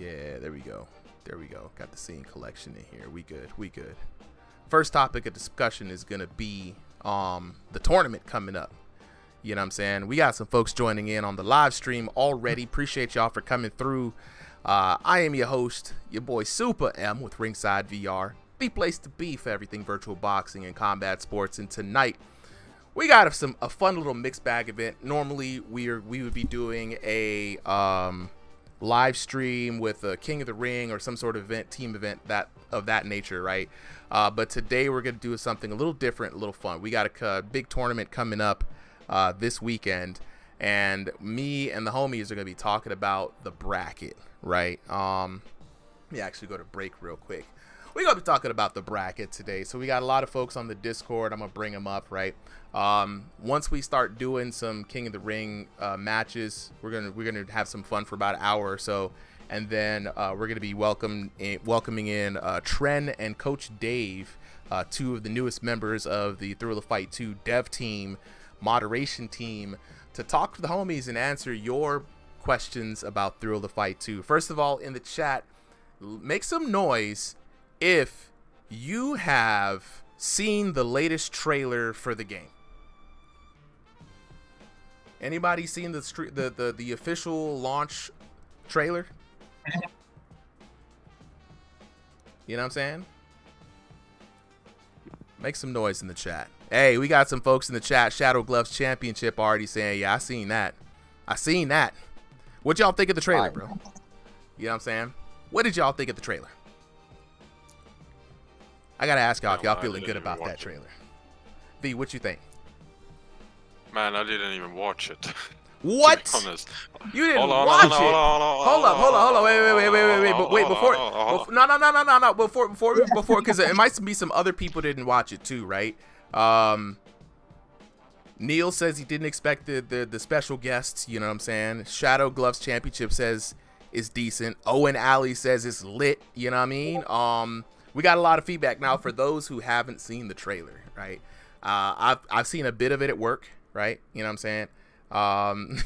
Yeah, there we go. There we go. Got the scene collection in here. We good. We good. First topic of discussion is going to be the tournament coming up. You know what I'm saying? We got some folks joining in on the live stream already. Appreciate y'all for coming through. I am your host, your boy Super M with RingsideVR, the place to be for everything virtual boxing and combat sports. And tonight, we got a fun little mixed bag event. Normally, we would be doing a live stream with a King of the Ring or some sort of event, team event of that nature, right? But today we're gonna do something a little different, a little fun. We got a big tournament coming up this weekend, and me and the homies are gonna be talking about the bracket, right? Let me actually go to break real quick. We're gonna be talking about the bracket today. So we got a lot of folks on the Discord. I'm gonna bring them up, right? Once we start doing some King of the Ring matches, we're gonna have some fun for about an hour or so, and then we're gonna be welcoming in Tren and Coach Dave, two of the newest members of the Thrill of the Fight 2 dev team, moderation team, to talk to the homies and answer your questions about Thrill of the Fight 2. First of all, in the chat, make some noise if you have seen the latest trailer for the game. Anybody seen the official launch trailer? You know what I'm saying? Make some noise in the chat. Hey, we got some folks in the chat. Shadow Gloves Championship already saying, yeah, I seen that. What y'all think of the trailer, bro? You know what I'm saying? What did y'all think of the trailer? I gotta ask y'all if y'all feeling good about that trailer. V, what you think? Man, I didn't even watch it. What? To be honest. You didn't watch it? Hold up. Wait, before, because it might be some other people didn't watch it too, right? Neil says he didn't expect the special guests, you know what I'm saying? Shadow Gloves Championship says it's decent. Owen Alley says it's lit, you know what I mean? We got a lot of feedback. Now, for those who haven't seen the trailer, right? I've seen a bit of it at work, right? You know what I'm saying?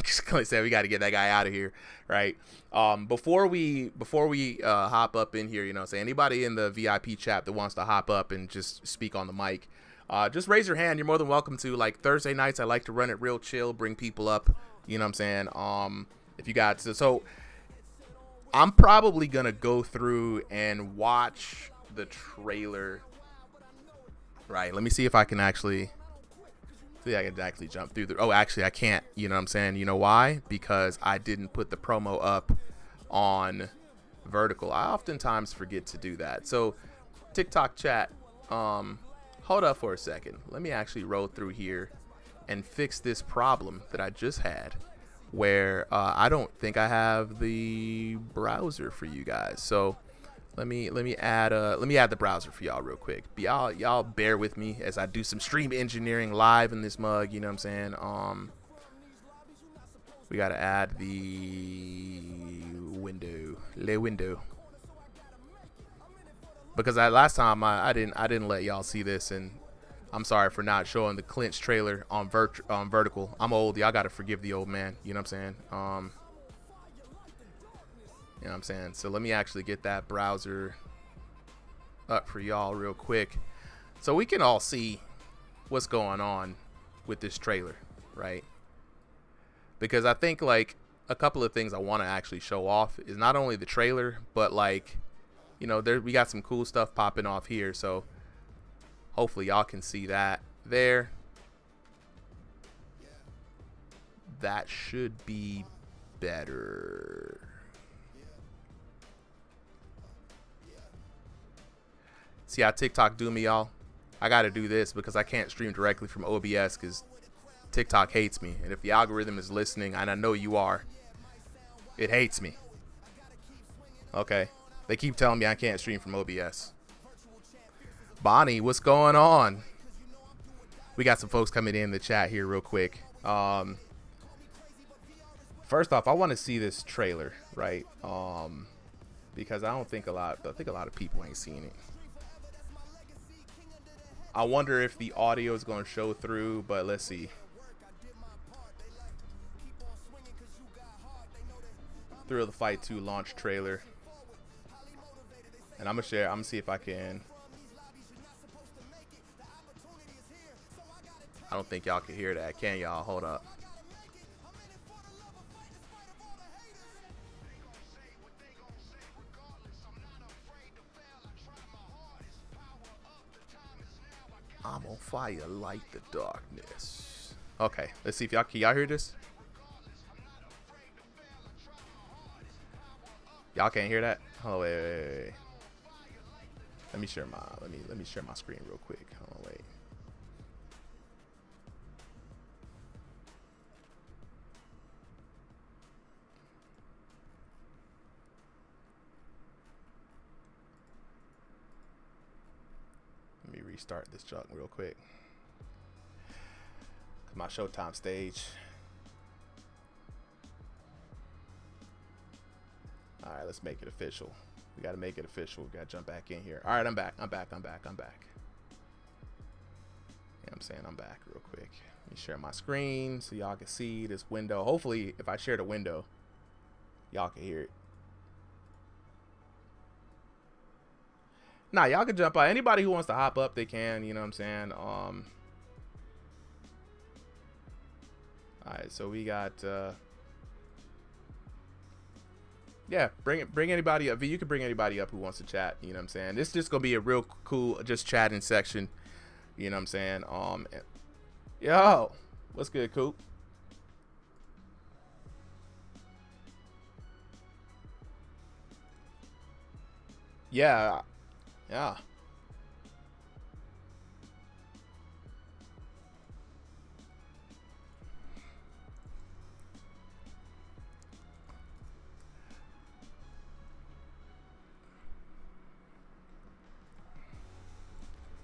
Just gonna say we got to get that guy out of here, right? Before we hop up in here, you know, say anybody in the VIP chat that wants to hop up and just speak on the mic, just raise your hand. You're more than welcome to. Like Thursday nights, I like to run it real chill, bring people up. You know what I'm saying? If you got so I'm probably gonna go through and watch the trailer. Right. Let me see if I can actually jump through the. Oh, actually, I can't. You know what I'm saying? You know why? Because I didn't put the promo up on vertical. I oftentimes forget to do that. So, TikTok chat. Hold up for a second. Let me actually roll through here and fix this problem that I just had, where I don't think I have the browser for you guys. So let me add the browser for y'all real quick. Y'all bear with me as I do some stream engineering live in this mug. You know what I'm saying? We gotta add the window, because last time I didn't let y'all see this, and I'm sorry for not showing the clinch trailer on vertical. I'm old. Y'all gotta forgive the old man. You know what I'm saying? You know what I'm saying? So let me actually get that browser up for y'all real quick, so we can all see what's going on with this trailer, right? Because I think like a couple of things I want to actually show off is not only the trailer, but like, you know, we got some cool stuff popping off here. So hopefully y'all can see that there. That should be better. See how TikTok do me, y'all? I got to do this because I can't stream directly from OBS because TikTok hates me. And if the algorithm is listening, and I know you are, it hates me. Okay. They keep telling me I can't stream from OBS. Bonnie, what's going on? We got some folks coming in the chat here real quick. First off, I want to see this trailer, right? Because I think a lot of people ain't seen it. I wonder if the audio is going to show through, but let's see. Thrill of the Fight 2 launch trailer. And I'm gonna share. I'm gonna see if I can. I don't think y'all can hear that, can y'all? Hold up. I'm on fire like the darkness. Okay, let's see if can y'all hear this? Y'all can't hear that? Oh wait. Let me share my screen real quick. Hold on, wait. Let me restart this junk real quick. My Showtime stage. All right, let's make it official. We got to make it official. We got to jump back in here. All right, I'm back. You know what I'm saying? I'm back real quick. Let me share my screen so y'all can see this window. Hopefully, if I share the window, y'all can hear it. Nah, y'all can jump out. Anybody who wants to hop up, they can. You know what I'm saying? All right, so we got... yeah, bring anybody up. You can bring anybody up who wants to chat. You know what I'm saying? This is just gonna be a real cool just chatting section. You know what I'm saying? Yo, what's good, Coop? Yeah.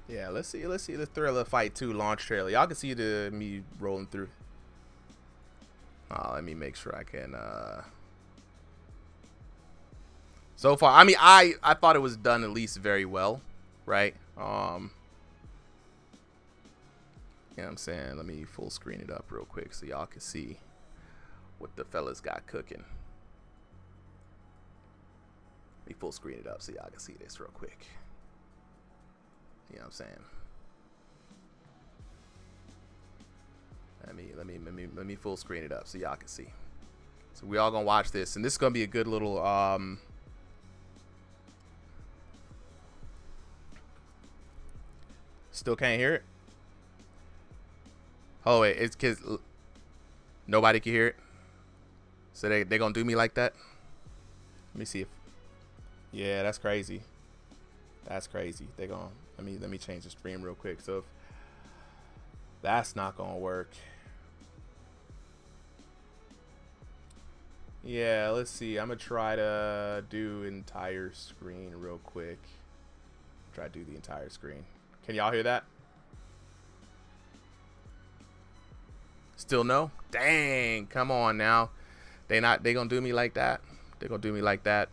Yeah, let's see the Thriller Fight 2 launch trailer. Y'all can see me rolling through. Let me make sure I can so far, I mean, I thought it was done at least very well, right? You know what I'm saying? Let me full screen it up real quick so y'all can see what the fellas got cooking. Let me full screen it up so y'all can see this real quick. You know what I'm saying? Let me full screen it up so y'all can see. So we all gonna watch this, and this is gonna be a good little Still can't hear it? Oh wait, it's because nobody can hear it. So they gonna do me like that? Let me see if. Yeah, that's crazy. That's crazy. They gonna let me change the stream real quick. So if that's not gonna work. Yeah, let's see. I'm gonna try to do entire screen real quick. Try to do the entire screen. Can y'all hear that? Still no? Dang, come on now. They gonna do me like that? They gonna do me like that?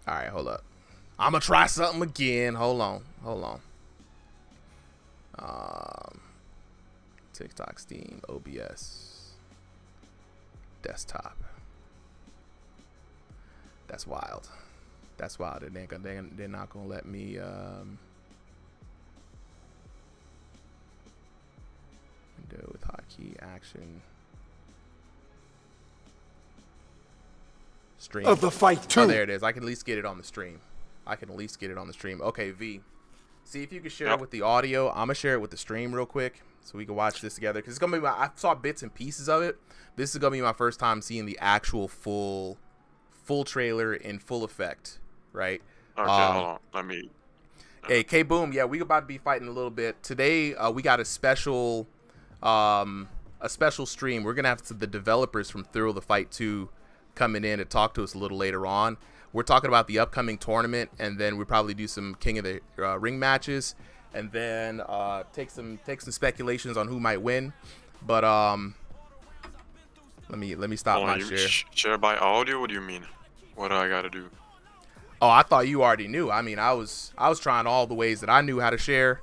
All right, hold up. I'm gonna try something again. Hold on. TikTok, Steam, OBS, desktop. That's wild. They're not gonna let me. Window with hotkey action. Stream of the fight 2. Oh, there it is. I can at least get it on the stream. Okay, V. See if you can share it with the audio. I'm gonna share it with the stream real quick so we can watch this together. Because it's gonna be I saw bits and pieces of it. This is gonna be my first time seeing the actual full trailer in full effect. Right. Okay, hold on. Let me. Hey, K Boom. Yeah, we about to be fighting a little bit today. We got a special stream. We're gonna have the developers from Thrill the Fight 2 coming in to talk to us a little later on. We're talking about the upcoming tournament, and then we'll probably do some King of the Ring matches, and then take some speculations on who might win. But let me stop my share. Share by audio? What do you mean? What do I gotta do? Oh, I thought you already knew. I mean, I was trying all the ways that I knew how to share,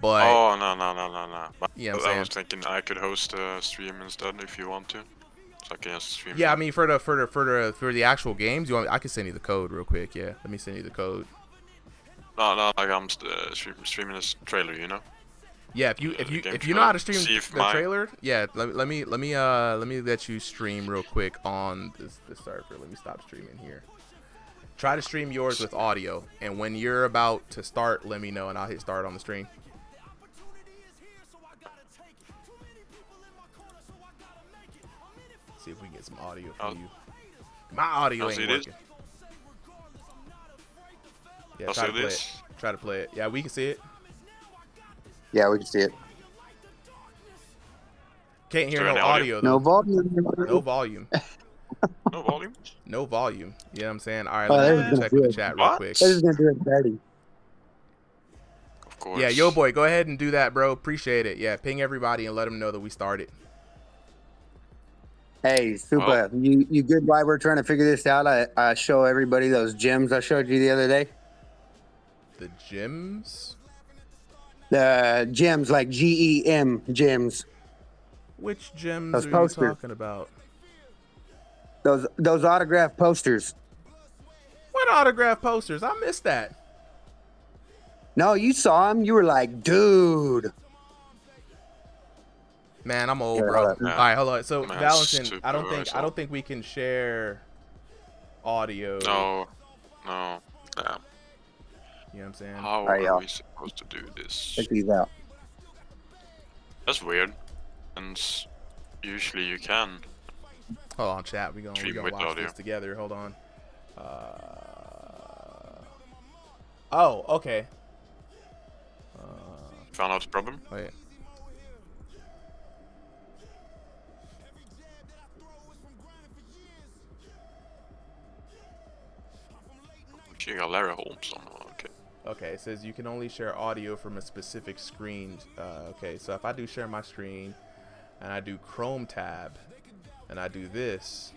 but oh no. You know what I'm saying? I was thinking I could host a stream instead if you want to. So I can just stream. Yeah, I mean for the actual games, I can send you the code real quick. Yeah, let me send you the code. No, like I'm streaming this trailer, you know. Yeah, if you know how to stream the trailer, yeah, let me let you stream real quick on this server. Let me stop streaming here. Try to stream yours with audio, and when you're about to start, let me know, and I'll hit start on the stream. See if we can get some audio from you. My audio ain't working. Yeah, try to play it. Try to play it. Yeah, we can see it. Yeah, we can see it. Can't hear no audio though. No volume. No volume. No volume? No volume. You know what I'm saying? All right, let me check with the chat real quick. This is going to do it dirty. Of course. Yeah, yo boy, go ahead and do that, bro. Appreciate it. Yeah, ping everybody and let them know that we started. Hey, Super, you good while we're trying to figure this out? I show everybody those gems I showed you the other day. The gems? The gems, like GEM gems. Which gems those are posters. You talking about? Those autograph posters. What autograph posters? I missed that. No, you saw them. You were like, dude. Man, I'm old, bro. All right, hold on. So, Valentin, I don't think we can share audio. No. You Damn. know what I'm saying? How are we supposed to do this? Check these out. That's weird. And usually you can. Hold on, chat. We're gonna watch audio. this together. Hold on. Oh, okay. Found out the problem? Wait. She got Larry Holmes on. Okay. Okay, it says you can only share audio from a specific screen. Okay, so if I do share my screen and I do Chrome tab and I do this,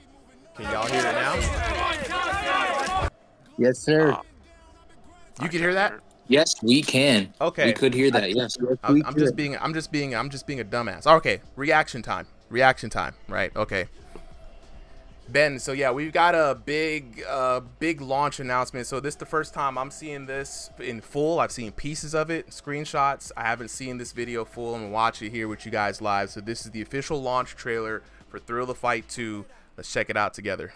can y'all hear it now? Yes, sir. You can hear that? Yes, we can. Okay. We could hear that. Yes. I'm just being a dumbass. Okay, reaction time. Right? Okay. Ben, so yeah, we've got a big launch announcement. So this is the first time I'm seeing this in full. I've seen pieces of it, screenshots. I haven't seen this video full. I'm gonna watch it here with you guys live. So this is the official launch trailer for Thrill of Fight 2. Let's check it out together.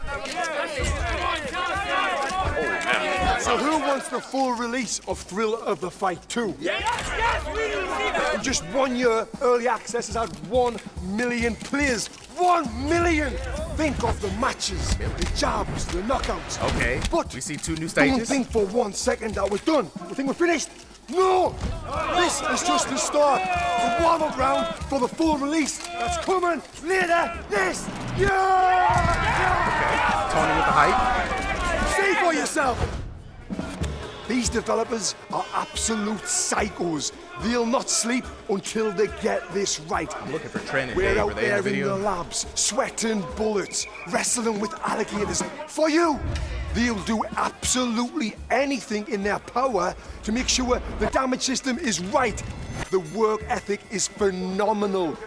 So who wants the full release of Thrill of the Fight 2? Yes, we need to see that. In just 1 year, Early Access has had 1 million players. 1 million! Think of the matches, the jabs, the knockouts. Okay, but we see 2 new don't stages. think for 1 second that we're done. You think we're finished? No! This is just the start. The warm-up round for the full release that's coming later this year! Okay, Tony with the hype. See for yourself. These developers are absolute psychos. They'll not sleep until they get this right. I'm looking for training. We're Dave. out Were they there in the video? the labs, sweating bullets, wrestling with alligators. For you, they'll do absolutely anything in their power to make sure the damage system is right. The work ethic is phenomenal. This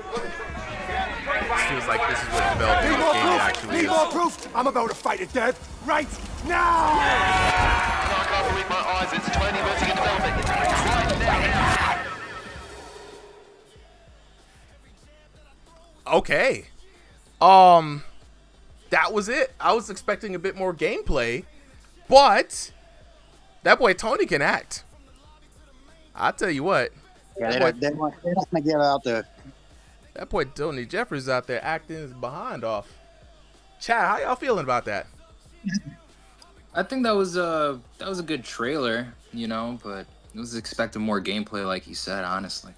feels like this is what developing Need this more game proof? actually Need is. more proof? I'm about to fight to death right now! I can't believe my eyes. It's 20 minutes in development. It's right now. Okay. That was it. I was expecting a bit more gameplay, but that boy Tony can act. I'll tell you what. Yeah, they're not gonna get out there. That boy Tony Jeffers out there acting his behind off. Chad, how y'all feeling about that? I think that was a good trailer, you know, but I was expecting more gameplay, like you said. Honestly,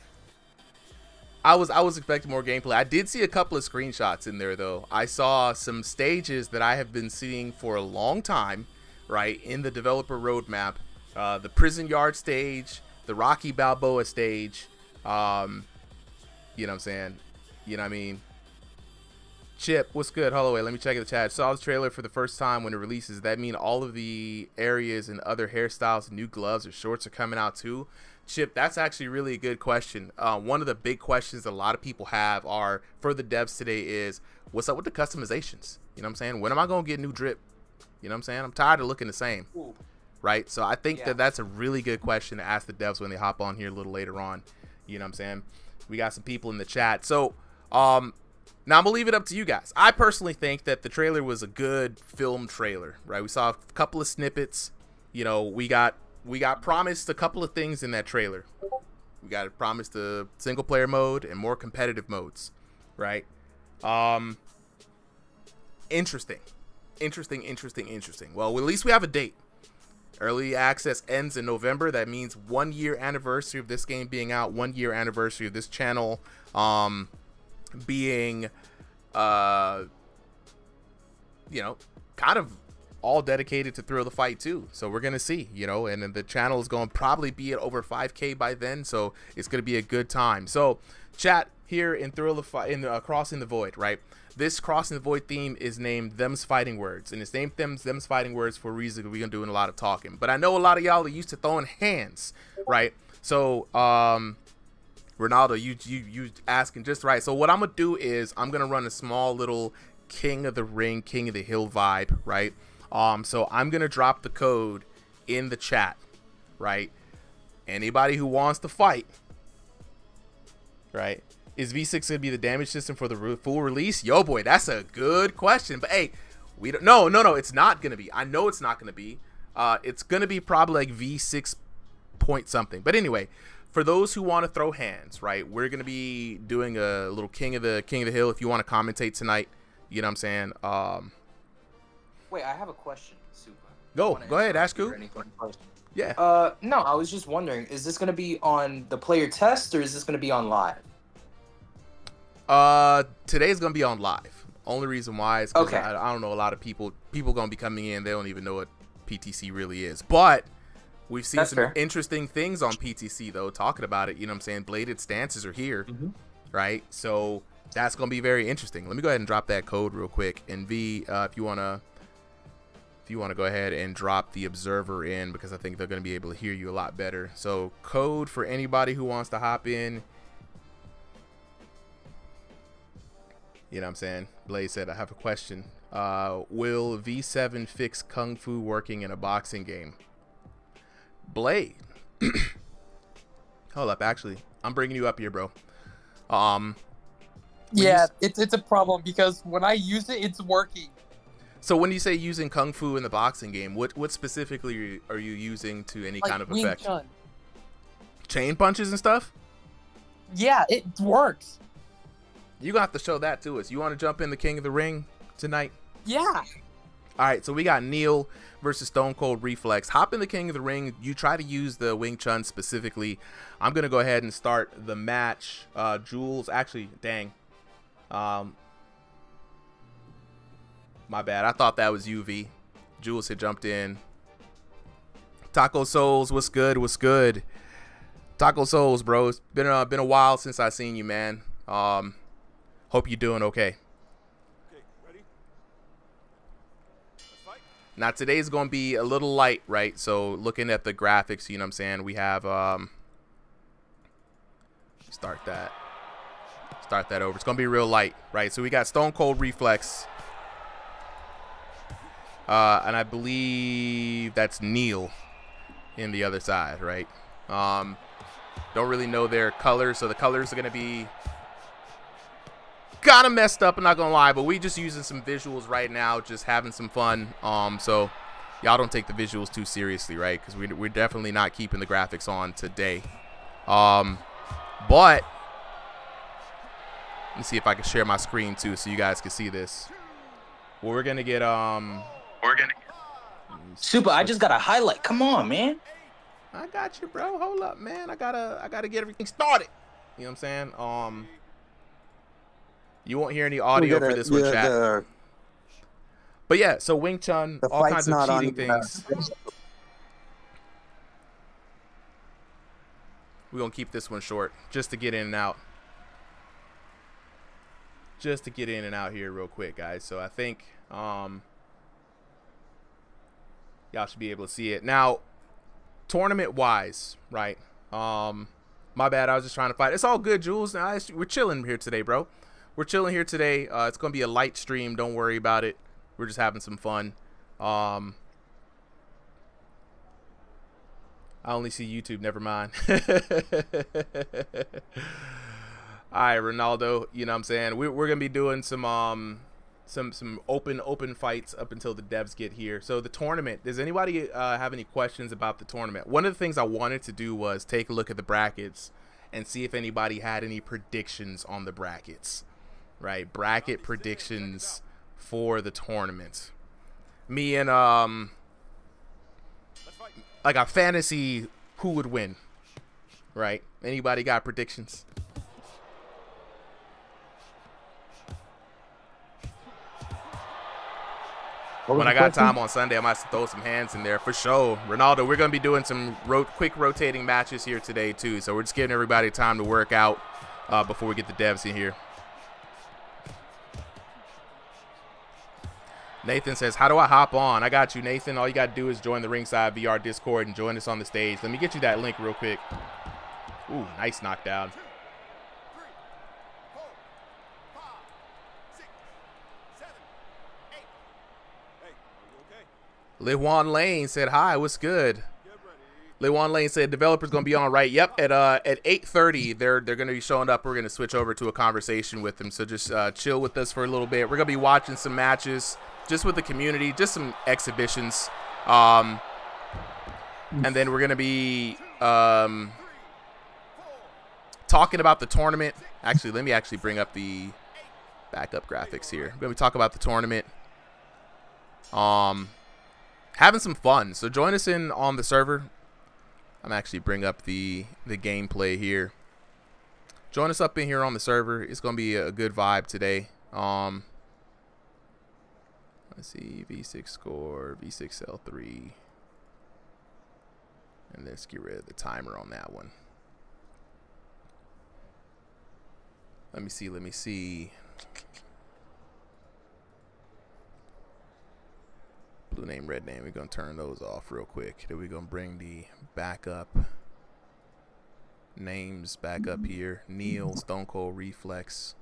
I was expecting more gameplay. I did see a couple of screenshots in there though. I saw some stages that I have been seeing for a long time, right, in the developer roadmap. The prison yard stage, the Rocky Balboa stage. You know what I'm saying? You know what I mean? Chip, what's good? Holloway, let me check the chat. Saw the trailer for the first time when it releases. That mean all of the areas and other hairstyles and new gloves or shorts are coming out too? Chip, that's actually really a good question. One of the big questions that a lot of people have are for the devs today is, what's up with the customizations? You know what I'm saying? When am I going to get new drip? You know what I'm saying? I'm tired of looking the same. Ooh. Right? So I think that that's a really good question to ask the devs when they hop on here a little later on. You know what I'm saying? We got some people in the chat. So now I'm going to leave it up to you guys. I personally think that the trailer was a good film trailer, right? We saw a couple of snippets. You know, we got promised a couple of things in that trailer. We got promised the single player mode and more competitive modes, right? Interesting. Well, at least we have a date. Early access ends in November. That means 1 year anniversary of this game being out, 1 year anniversary of this channel being you know, kind of all dedicated to Thrill the Fight too. So we're gonna see, you know, and then the channel is going to probably be at over 5K by then, so it's gonna be a good time. So chat here in Thrill the Fight, in Crossing the Void, right? This Crossing the Void theme is named Them's Fighting Words, and it's named Them's Fighting Words for a reason. We're gonna doing a lot of talking, but I know a lot of y'all are used to throwing hands, right? So Ronaldo, you asking just right. So what I'm gonna do is I'm gonna run a small little King of the Ring, King of the Hill vibe, right? So I'm gonna drop the code in the chat, right? Anybody who wants to fight, right? Is V6 gonna be the damage system for the full release? Yo, boy, that's a good question. But hey, we don't. No, it's not gonna be. I know it's not gonna be. It's gonna be probably like V6 point something. But anyway, for those who want to throw hands, right? We're gonna be doing a little King of the Hill. If you want to commentate tonight, you know what I'm saying. Wait, I have a question, Super. Go ahead, ask who. Yeah. No, I was just wondering, is this gonna be on the player test or is this gonna be on live? Today's gonna be on live. Only reason why is because Okay. I don't know, a lot of people gonna be coming in, they don't even know what PTC really is. But we've seen That's some fair. interesting things on PTC though, talking about it. You know what I'm saying? Bladed stances are here, right? So that's gonna be very interesting. Let me go ahead and drop that code real quick. And V, if you wanna go ahead and drop the observer in, because I think they're gonna be able to hear you a lot better. So code for anybody who wants to hop in. You know what I'm saying? Blaze said, I have a question. Will V7 fix Kung Fu working in a boxing game? Blade. Hold up, actually. I'm bringing you up here, bro. Yeah, it's a problem because when I use it, it's working. So when you say using Kung Fu in the boxing game, what specifically are you using to any kind of Wing effect? Chun. Chain punches and stuff? Yeah, it works. You're going to have to show that to us. You want to jump in the King of the Ring tonight? Yeah. All right, so we got Neil versus Stone Cold Reflex. Hop in the King of the Ring. You try to use the Wing Chun specifically. I'm going to go ahead and start the match. Jules, actually, dang. My bad. I thought that was UV. Jules had jumped in. Taco Souls, what's good? What's good? Taco Souls, bro. It's been a while since I seen you, man. Hope you're doing okay. Now today's gonna be a little light, right? So looking at the graphics, you know what I'm saying, we have start that over. It's gonna be real light, right? So we got Stone Cold Reflex, and I believe that's Neil in the other side, right? Don't really know their colors, so the colors are gonna be kind of messed up, I'm not gonna lie, but we just using some visuals right now, just having some fun. So y'all don't take the visuals too seriously, right? Because we're definitely not keeping the graphics on today. But let me see if I can share my screen too, so you guys can see this. Well, we're gonna get Super, I just got a highlight. Come on, man. I got you, bro. Hold up, man. I gotta get everything started. You know what I'm saying? You won't hear any audio for this one, chat. But yeah, so Wing Chun, all kinds of cheating things. We're gonna keep this one short, just to get in and out. Just to get in and out here real quick, guys. So I think y'all should be able to see it. Now, tournament-wise, right? My bad. I was just trying to fight. It's all good, Jules. Nah, we're chilling here today, bro. We're chilling here today. It's gonna be a light stream. Don't worry about it. We're just having some fun. I only see YouTube. Never mind. All right, Ronaldo. You know what I'm saying? We're gonna be doing some open fights up until the devs get here. So the tournament. Does anybody have any questions about the tournament? One of the things I wanted to do was take a look at the brackets and see if anybody had any predictions on the brackets. Right, bracket predictions for the tournament. Me and like a fantasy who would win. Right? Anybody got predictions? When I got time on Sunday, I might throw some hands in there for sure. Ronaldo, we're going to be doing some quick rotating matches here today, too. So we're just giving everybody time to work out before we get the devs in here. Nathan says, how do I hop on? I got you, Nathan. All you got to do is join the Ringside VR Discord and join us on the stage. Let me get you that link real quick. Ooh, nice knockdown. Lewan Lane said, hi, what's good? Lewan Lane said, developer's going to be on, right? Yep, at 8:30, they're going to be showing up. We're going to switch over to a conversation with them. So just chill with us for a little bit. We're going to be watching some matches just with the community, just some exhibitions. And then we're going to be talking about the tournament. Actually, let me actually bring up the backup graphics here. We're going to talk about the tournament. Having some fun. So join us in on the server. I'm actually bring up the gameplay here. Join us up in here on the server. It's going to be a good vibe today. Let's see, V6 score, V6L3. And let's get rid of the timer on that one. Let me see. Blue name, red name. We're going to turn those off real quick. Then we're going to bring the backup names back up here. Neil, Stone Cold, Reflex.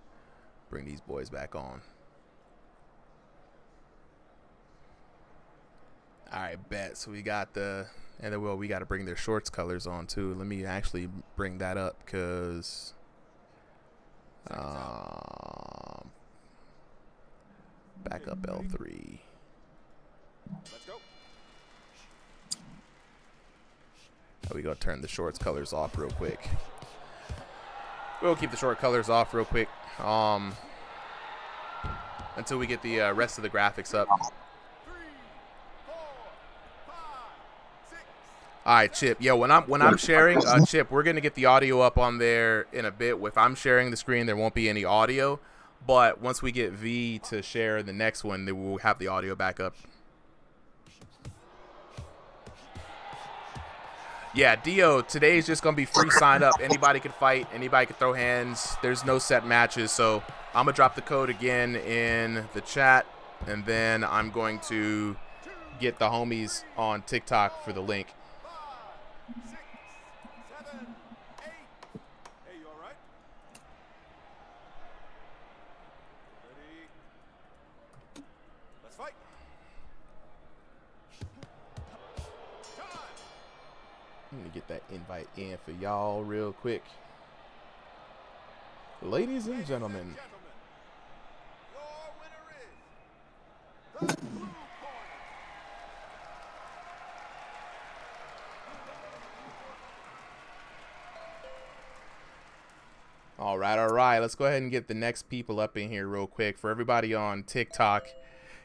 Bring these boys back on. All right, bet. So we got the, and then we got to bring their shorts colors on too. Let me actually bring that up because backup L3. Let's go. We gonna turn the shorts colors off real quick. We'll keep the short colors off real quick until we get the rest of the graphics up. 3, 4, 5, 6. All right, Chip. Yo, when I'm sharing, Chip, we're gonna get the audio up on there in a bit. If I'm sharing the screen, there won't be any audio. But once we get V to share the next one, then we'll have the audio back up. Yeah, Dio, today's just going to be free sign up. Anybody can fight. Anybody can throw hands. There's no set matches. So I'm going to drop the code again in the chat. And then I'm going to get the homies on TikTok for the link. 5, 6, 7, 8. Hey, you all right? Ready? Let's fight. Let me get that invite in for y'all real quick. Ladies and gentlemen. Your winner is the blue corner. All right. Let's go ahead and get the next people up in here real quick. For everybody on TikTok,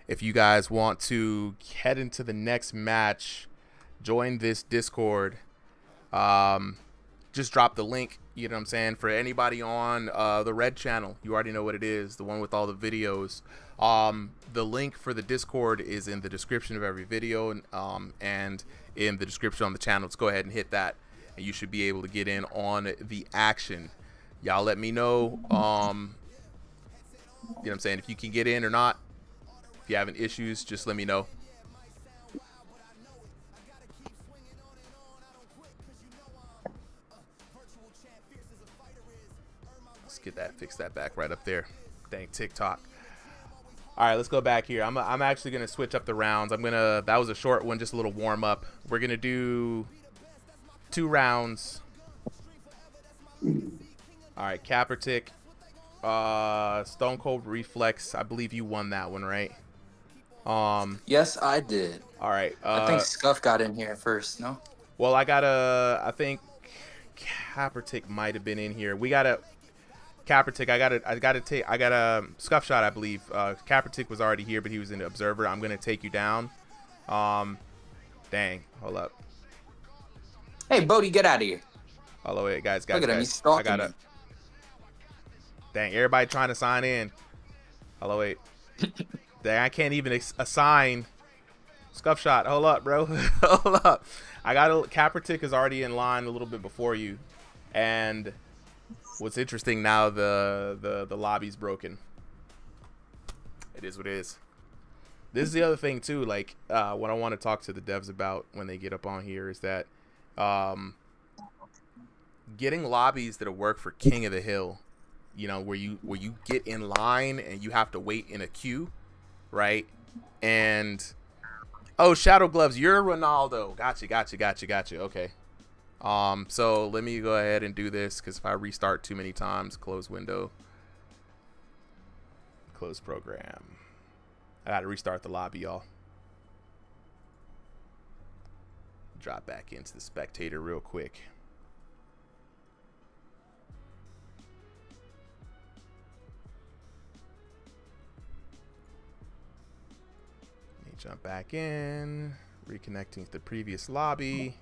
if you guys want to head into the next match, join this Discord. Just drop the link, you know what I'm saying? For anybody on the red channel, you already know what it is, the one with all the videos. The link for the Discord is in the description of every video and in the description on the channel. Let's go ahead and hit that, and you should be able to get in on the action. Y'all let me know, you know what I'm saying, if you can get in or not. If you're having issues, just let me know. get that, fix that back right up there. Dang TikTok. All right, let's go back here. I'm actually gonna switch up the rounds. That was a short one, just a little warm up. We're gonna do 2 rounds. All right, Kaepernick, Stone Cold Reflex. I believe you won that one, right? Yes, I did. All right. I think Scuff got in here first. No. Well, I think Kaepernick might have been in here. We gotta Kaepernick. I got a Scuff Shot, I believe. Kaepernick was already here, but he was in the observer. I'm gonna take you down. Dang, hold up. Hey, Bodie, get out of here. Hold on, wait, guys. Look at him. He's I stalking gotta. me. Dang, everybody trying to sign in. Hold on, wait. Dang, I can't even assign. Scuff Shot, hold up, bro. Hold up. Kaepernick is already in line a little bit before you, and what's interesting now, the lobby's broken. It is what it is. This is the other thing too. Like, what I want to talk to the devs about when they get up on here is that getting lobbies that'll work for King of the Hill. You know, where you get in line and you have to wait in a queue, right? And oh, Shadow Gloves, you're Ronaldo. Gotcha. Okay. So let me go ahead and do this, because if I restart too many times, close window, close program. I gotta restart the lobby, y'all. Drop back into the spectator real quick. Let me jump back in, reconnecting to the previous lobby.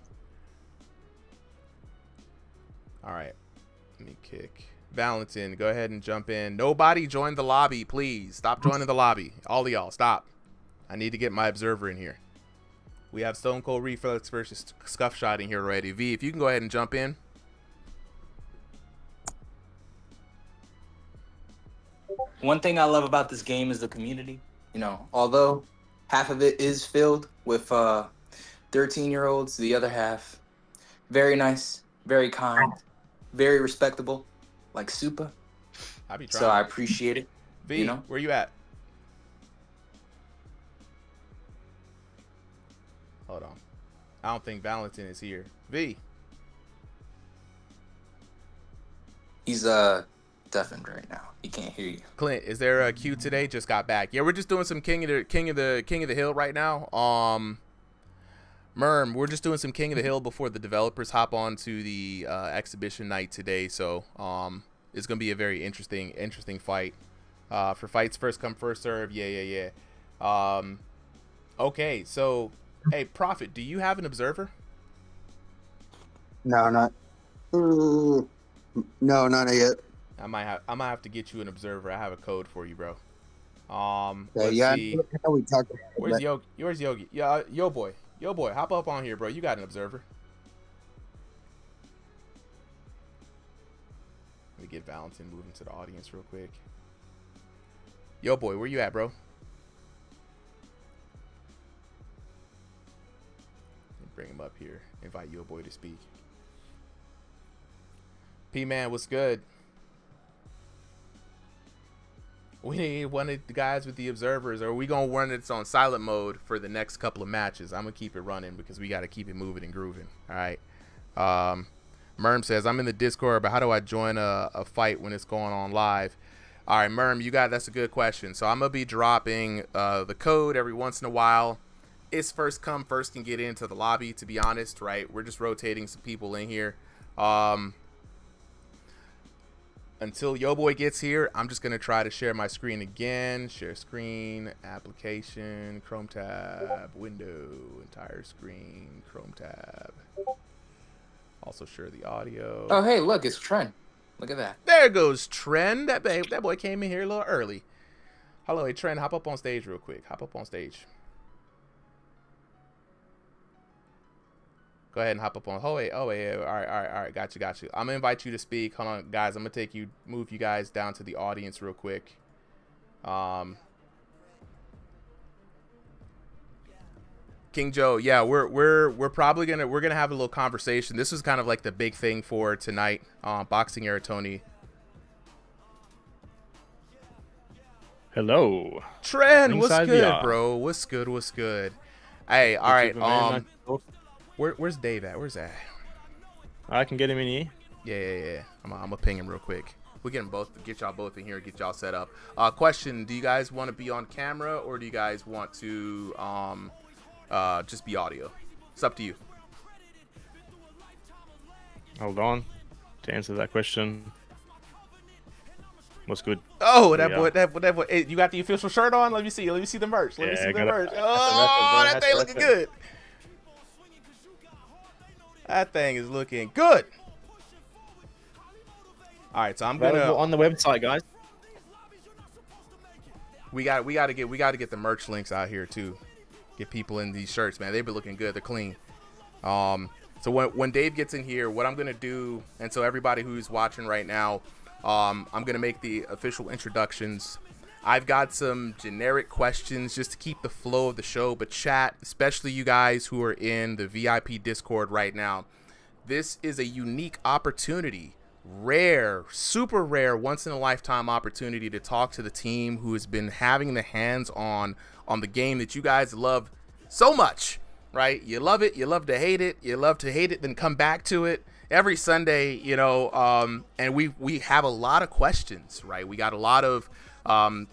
All right, let me kick Valentin. Go ahead and jump in. Nobody join the lobby, please. Stop joining the lobby. All of y'all, stop. I need to get my observer in here. We have Stone Cold Reflex versus Scuff Shot in here already. V, if you can go ahead and jump in. One thing I love about this game is the community. You know, although half of it is filled with 13-year-olds, the other half very nice, very kind, very respectable, like Supa. I be trying. So I appreciate it. V, you know? where you at? Hold on. I don't think Valentin is here. V. He's deafened right now. He can't hear you. Clint, is there a queue today? Just got back. Yeah, we're just doing some King of the Hill right now. Merm, we're just doing some King of the Hill before the developers hop on to the exhibition night today. So it's gonna be a very interesting fight. For fights first come first serve. Yeah. Okay, so hey, Prophet, do you have an observer? No, not yet. I might have to get you an observer. I have a code for you, bro. Yeah, Let's yeah. see. I know we talked about it, Where's but- Yogi? Where's Yogi? Yeah, yo boy, hop up on here, bro. You got an observer. Let me get Valentin moving to the audience real quick. Yo boy, where you at, bro? Let me bring him up here. Invite Yo boy to speak. P-Man, what's good? We need one of the guys with the observers, or we gonna run it on silent mode for the next couple of matches. I'm gonna keep it running because we got to keep it moving and grooving. All right. Merm says, I'm in the Discord, but how do I join a fight when it's going on live? All right, Merm, that's a good question. So I'm gonna be dropping the code every once in a while. It's first come, first can get into the lobby, to be honest, right? We're just rotating some people in here. Until Yo Boy gets here, I'm just gonna try to share my screen again. Share screen, application, Chrome tab, window, entire screen, Chrome tab. Also share the audio. Oh, hey, look, it's Trent. Look at that. There goes Trent. That boy came in here a little early. Hello, hey Trent, hop up on stage real quick. Hop up on stage. Go ahead and hop up on. Oh wait. All right. Got you. I'm gonna invite you to speak. Hold on, guys. I'm gonna move you guys down to the audience real quick. King Joe, yeah, we're probably gonna have a little conversation. This is kind of like the big thing for tonight. Boxing Era Tony. Hello. Trent, what's Ringside good, VR. bro? What's good? What's good? Hey, all right. Where's Dave at? Where's that? I can get him in here. Yeah. I'm gonna ping him real quick. We get them both, get y'all both in here, get y'all set up. Question: do you guys want to be on camera or do you guys want to just be audio? It's up to you. Hold on. To answer that question. What's good? Oh, that boy. Hey, you got the official shirt on? Let me see the merch. Let me see the merch. Oh, that thing looking good. That thing is looking good. All right, so I'm gonna on the website, guys. We got to get the merch links out here too. Get people in these shirts, man. They've been looking good. They're clean. So when Dave gets in here, what I'm gonna do, and so everybody who's watching right now, I'm gonna make the official introductions. I've got some generic questions just to keep the flow of the show, but chat, especially you guys who are in the VIP Discord right now, this is a unique opportunity. Rare, super rare, once in a lifetime opportunity to talk to the team who has been having the hands on the game that you guys love so much, right? You love it, you love to hate it, you love to hate it, then come back to it every Sunday, you know. And we have a lot of questions, right? We got a lot of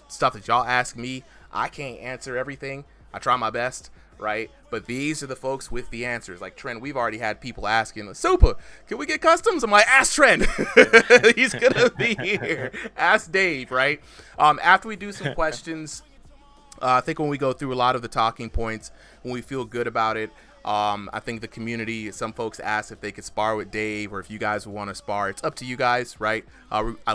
stuff that y'all ask me. I can't answer everything. I try my best, right? But these are the folks with the answers. Like Trent, we've already had people asking, Super, can we get customs? I'm like, ask Trent. He's gonna be here. Ask Dave, right? After we do some questions, I think when we go through a lot of the talking points, when we feel good about it, I think the community, some folks asked if they could spar with Dave or if you guys want to spar. It's up to you guys, right?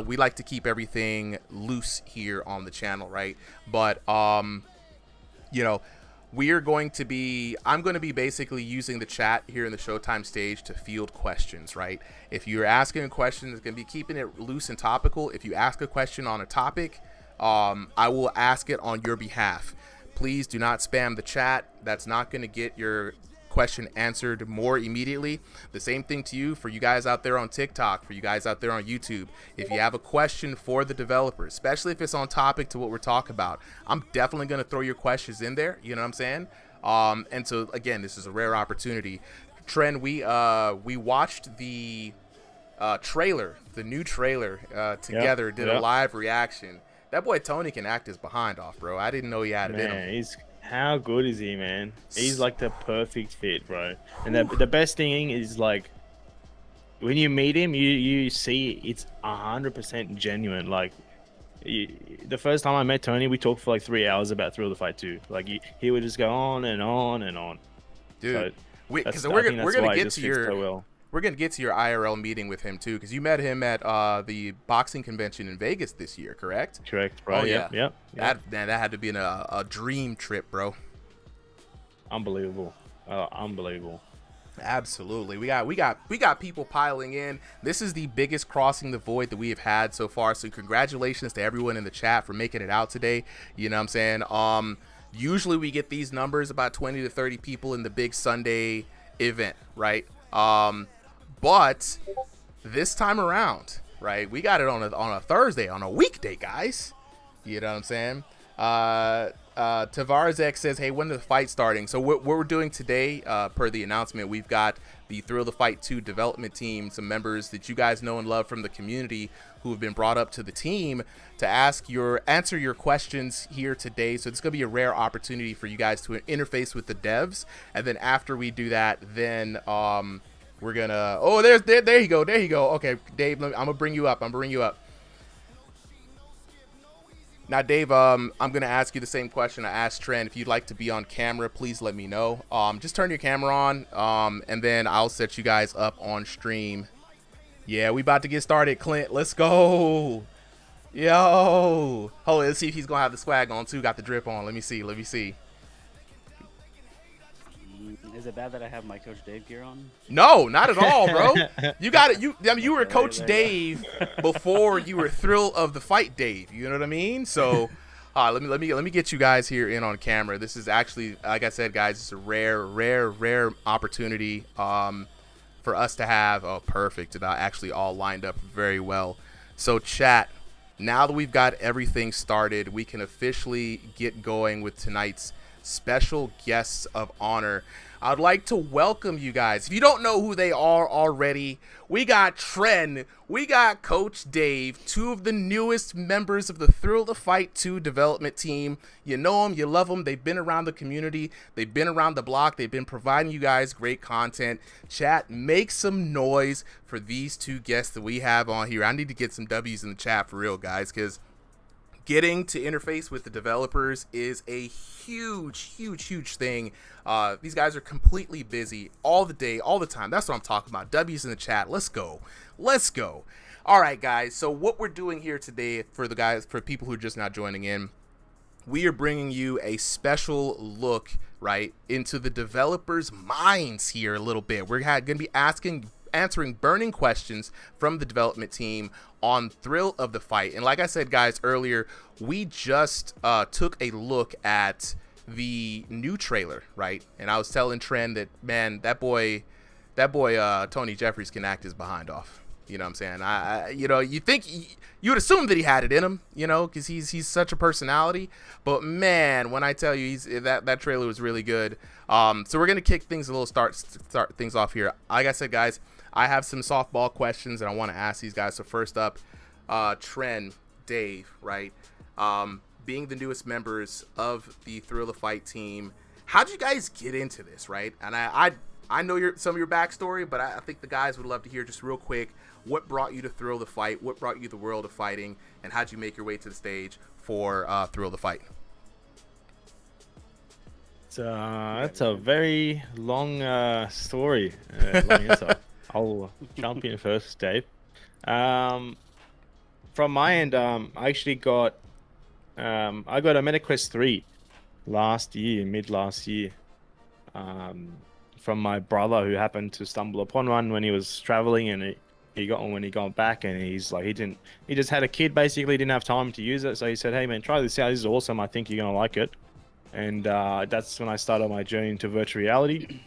We like to keep everything loose here on the channel, right? But, you know, I'm going to be basically using the chat here in the Showtime stage to field questions, right? If you're asking a question, it's going to be keeping it loose and topical. If you ask a question on a topic, I will ask it on your behalf. Please do not spam the chat. That's not going to get your question answered more immediately. The same thing to you, for you guys out there on TikTok, for you guys out there on YouTube. If you have a question for the developer, especially if it's on topic to what we're talking about, I'm definitely going to throw your questions in there. You know what I'm saying? And so again, this is a rare opportunity. Trent, we watched the trailer, the new trailer together. Did a live reaction. That boy Tony can act his behind off, bro. I didn't know he had it in him. How good is he, man? He's like the perfect fit, bro. And the best thing is, like, when you meet him, you see it's 100% genuine. Like, the first time I met Tony, we talked for like 3 hours about Thrill the Fight 2. Like, he would just go on and on and on. Dude, because we're gonna get to your we're gonna get to your IRL meeting with him too, because you met him at the boxing convention in Vegas this year, correct? Correct, bro. Oh yeah, yep. That had to be a dream trip, bro. Unbelievable, unbelievable. Absolutely. We got people piling in. This is the biggest crossing the void that we have had so far. So congratulations to everyone in the chat for making it out today. You know what I'm saying? Usually we get these numbers, about 20 to 30 people in the big Sunday event, right? But this time around, right, we got it on a Thursday, on a weekday, guys. You know what I'm saying? Tavares X says, hey, when is the fight starting? So what we're doing today, per the announcement, we've got the Thrill the Fight 2 development team, some members that you guys know and love from the community who have been brought up to the team to answer your questions here today. So it's going to be a rare opportunity for you guys to interface with the devs. And then after we do that, then we're going to, there you go. Okay, Dave, I'm going to bring you up. Now, Dave, I'm going to ask you the same question I asked Trent. If you'd like to be on camera, please let me know. Just turn your camera on, and then I'll set you guys up on stream. Yeah, we about to get started, Clint. Let's go. Yo. Hold on, let's see if he's going to have the swag on, too. Got the drip on. Let me see. Is it bad that I have my Coach Dave gear on? No, not at all, bro. You got it. You were Coach Dave before you were Thrill of the Fight Dave. You know what I mean? So, let me get you guys here in on camera. This is actually, like I said, guys, it's a rare opportunity for us to have. Oh, perfect. And actually all lined up very well. So, chat, now that we've got everything started, we can officially get going with tonight's special guests of honor. I'd like to welcome you guys. If you don't know who they are already, we got Tren, we got Coach Dave, two of the newest members of the Thrill to Fight 2 development team. You know them, you love them. They've been around the community. They've been around the block. They've been providing you guys great content. Chat, make some noise for these two guests that we have on here. I need to get some W's in the chat for real, guys, because getting to interface with the developers is a huge thing. These guys are completely busy all the day, all the time. That's what I'm talking about. W's in the chat. Let's go. All right, guys. So what we're doing here today for people who are just now joining in, we are bringing you a special look, right, into the developers' minds here a little bit. We're going to be answering burning questions from the development team on Thrill of the Fight. And like I said, guys, earlier, we just took a look at the new trailer, right? And I was telling Tren that, man, that boy Tony Jeffries can act his behind off. You know what I'm saying? You would assume that he had it in him, because he's such a personality. But man, when I tell you that trailer was really good. So we're gonna kick things start things off here. Like I said, guys, I have some softball questions and I want to ask these guys. So first up, Tren, Dave, right? Being the newest members of the Thrill to Fight team, how'd you guys get into this, right? And I know some of your backstory, but I think the guys would love to hear just real quick what brought you to Thrill to Fight, what brought you the world of fighting, and how'd you make your way to the stage for Thrill to Fight? That's a very long story. Long answer. I'll jump in first, Dave. From my end, I actually got a MetaQuest 3 mid last year, from my brother, who happened to stumble upon one when he was traveling, and he got one when he got back, and he just had a kid, basically didn't have time to use it, so he said, hey man, try this out, this is awesome, I think you're gonna like it. And that's when I started my journey into virtual reality.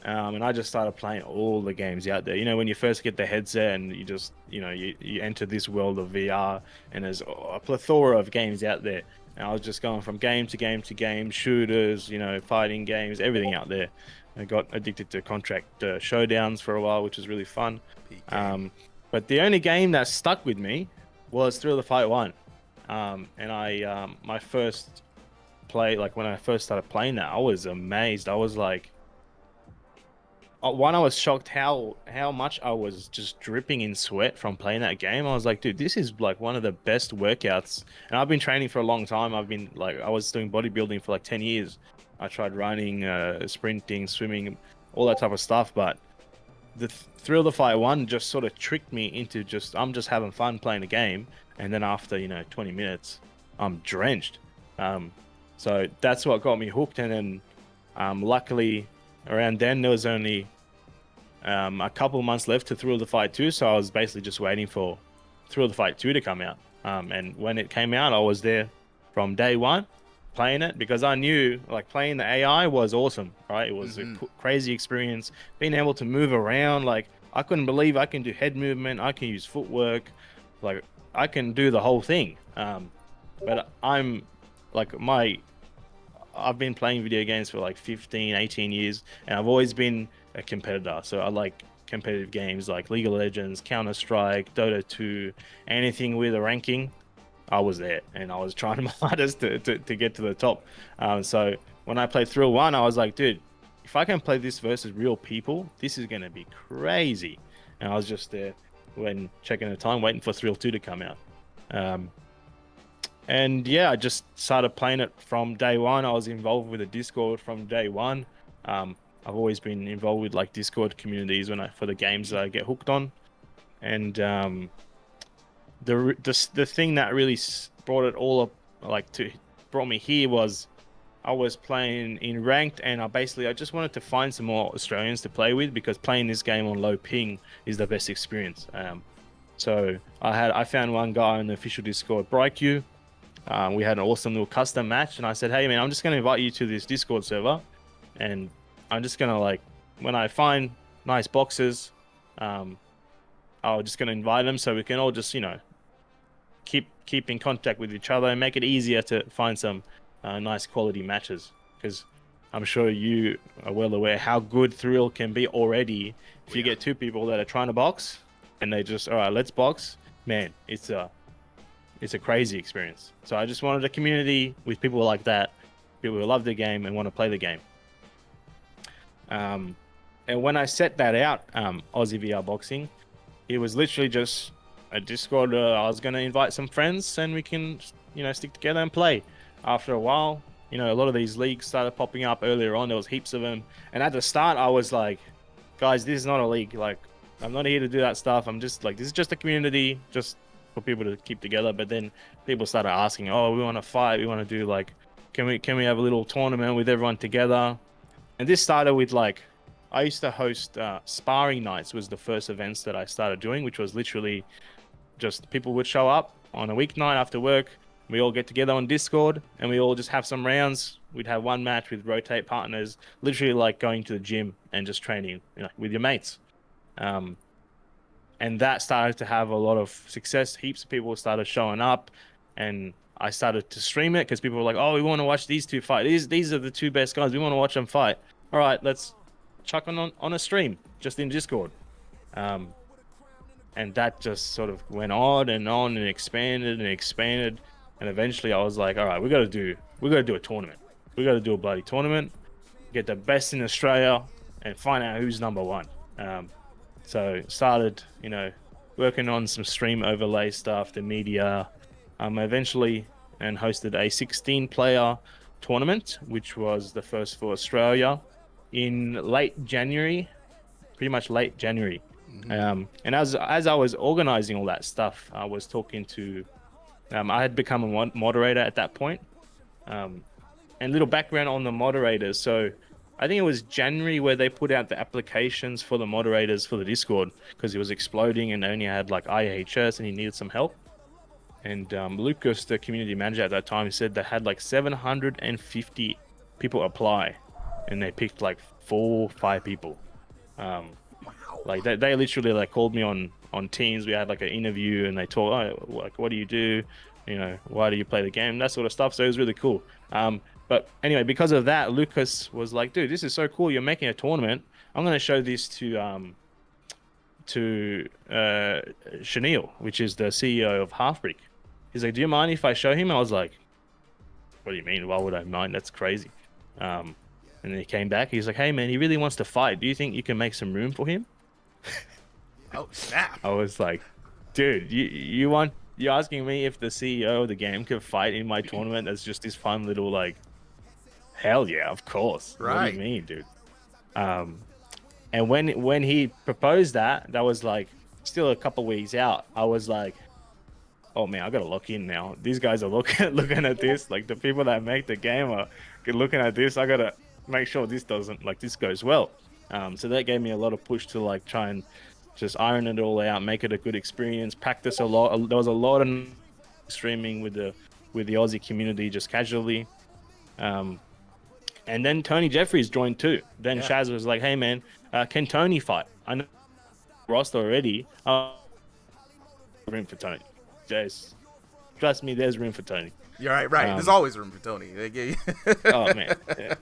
And I just started playing all the games out there. When you first get the headset and you just, you enter this world of VR, and there's a plethora of games out there. And I was just going from game to game to game, shooters, fighting games, everything out there. I got addicted to contract showdowns for a while, which was really fun. But the only game that stuck with me was Thrill the Fight 1. And my first play, like when I first started playing that, I was amazed. I was like, I was shocked how much I was just dripping in sweat from playing that game. I was like, dude, this is like one of the best workouts. And I've been training for a long time. I was doing bodybuilding for like 10 years. I tried running, sprinting, swimming, all that type of stuff. But the Thrill to Fight 1 just sort of tricked me into I'm just having fun playing the game. And then after, 20 minutes, I'm drenched. So that's what got me hooked. And then luckily, around then, there was only a couple months left to Thrill to Fight 2, so I was basically just waiting for Thrill to Fight 2 to come out. And when it came out, I was there from day one playing it, because I knew playing the AI was awesome, right? It was a crazy experience. Being able to move around, I couldn't believe I can do head movement, I can use footwork, I can do the whole thing. But I've been playing video games for 15, 18 years, and I've always been a competitor. So I like competitive games like League of Legends, Counter-Strike, Dota 2, anything with a ranking, I was there, and I was trying my hardest to get to the top. So when I played Thrill 1, I was like, dude, if I can play this versus real people, this is going to be crazy. And I was just there when checking the time, waiting for Thrill 2 to come out. And yeah, I just started playing it from day one. I was involved with the Discord from day one. I've always been involved with Discord communities for the games that I get hooked on. And the thing that really brought it all up, brought me here, was I was playing in ranked, and I just wanted to find some more Australians to play with, because playing this game on low ping is the best experience. So I found one guy on the official Discord, BrightQ. We had an awesome little custom match, and I said, hey man, I'm just going to invite you to this Discord server, and I'm just going to when I find nice boxes, I'm just going to invite them so we can all just, keep in contact with each other and make it easier to find some nice quality matches. Because I'm sure you are well aware how good Thrill can be already. If you get two people that are trying to box and they just, all right, let's box, man, it's a crazy experience. So I just wanted a community with people like that, people who love the game and want to play the game. And when I set that out, Aussie VR Boxing, it was literally just a Discord. I was going to invite some friends and we can, stick together and play. After a while, a lot of these leagues started popping up earlier on. There was heaps of them. And at the start, I was like, guys, this is not a league. Like, I'm not here to do that stuff. I'm just like, this is just a community, just for people to keep together. But then people started asking, oh, we want to fight. We want to do like, can we have a little tournament with everyone together? And this started with like, I used to host sparring nights was the first events that I started doing, which was literally just people would show up on a weeknight after work. We all get together on Discord and we all just have some rounds. We'd have one match with rotate partners, literally like going to the gym and just training with your mates. And that started to have a lot of success. Heaps of people started showing up and I started to stream it because people were like, oh, we want to watch these two fight. These are the two best guys. We want to watch them fight. All right, let's chuck on a stream just in Discord. And that just sort of went on and expanded. And eventually I was like, all right, we got to do a tournament. We got to do a bloody tournament, get the best in Australia and find out who's number one. So started, working on some stream overlay stuff, the media, eventually and hosted a 16-player tournament, which was the first for Australia in late January, pretty much late January. And as I was organizing all that stuff, I was talking to, I had become a moderator at that point. And little background on the moderators. So I think it was January where they put out the applications for the moderators for the Discord because it was exploding and they only had like IHS and he needed some help. And Lucas, the community manager at that time, said they had like 750 people apply and they picked like 4 or 5 people. Like they literally like called me on Teams. We had like an interview and they talked, oh, like, what do you do? Why do you play the game? That sort of stuff. So it was really cool. But anyway, because of that, Lucas was like, dude, this is so cool. You're making a tournament. I'm going to show this to Chenille, which is the CEO of Halfbrick. He's like, do you mind if I show him? I was like, what do you mean? Why would I mind? That's crazy. And then he came back. He's like, hey, man, he really wants to fight. Do you think you can make some room for him? Oh, snap. I was like, dude, you're asking me if the CEO of the game could fight in my tournament? That's just this fun little, like, hell yeah, of course. Right. What do you mean, dude? And when he proposed that was like still a couple weeks out. I was like, oh man, I gotta lock in now. These guys are looking at this. Like the people that make the game are looking at this. I gotta make sure this goes well. So that gave me a lot of push to like try and just iron it all out, make it a good experience, practice a lot. There was a lot of streaming with the Aussie community just casually. And then Tony Jeffries joined too. Then yeah. Shaz was like, hey man, can Tony fight? I know roster already. Room for Tony. Just trust me, there's room for Tony. You're right. There's always room for Tony. Oh man. Yeah.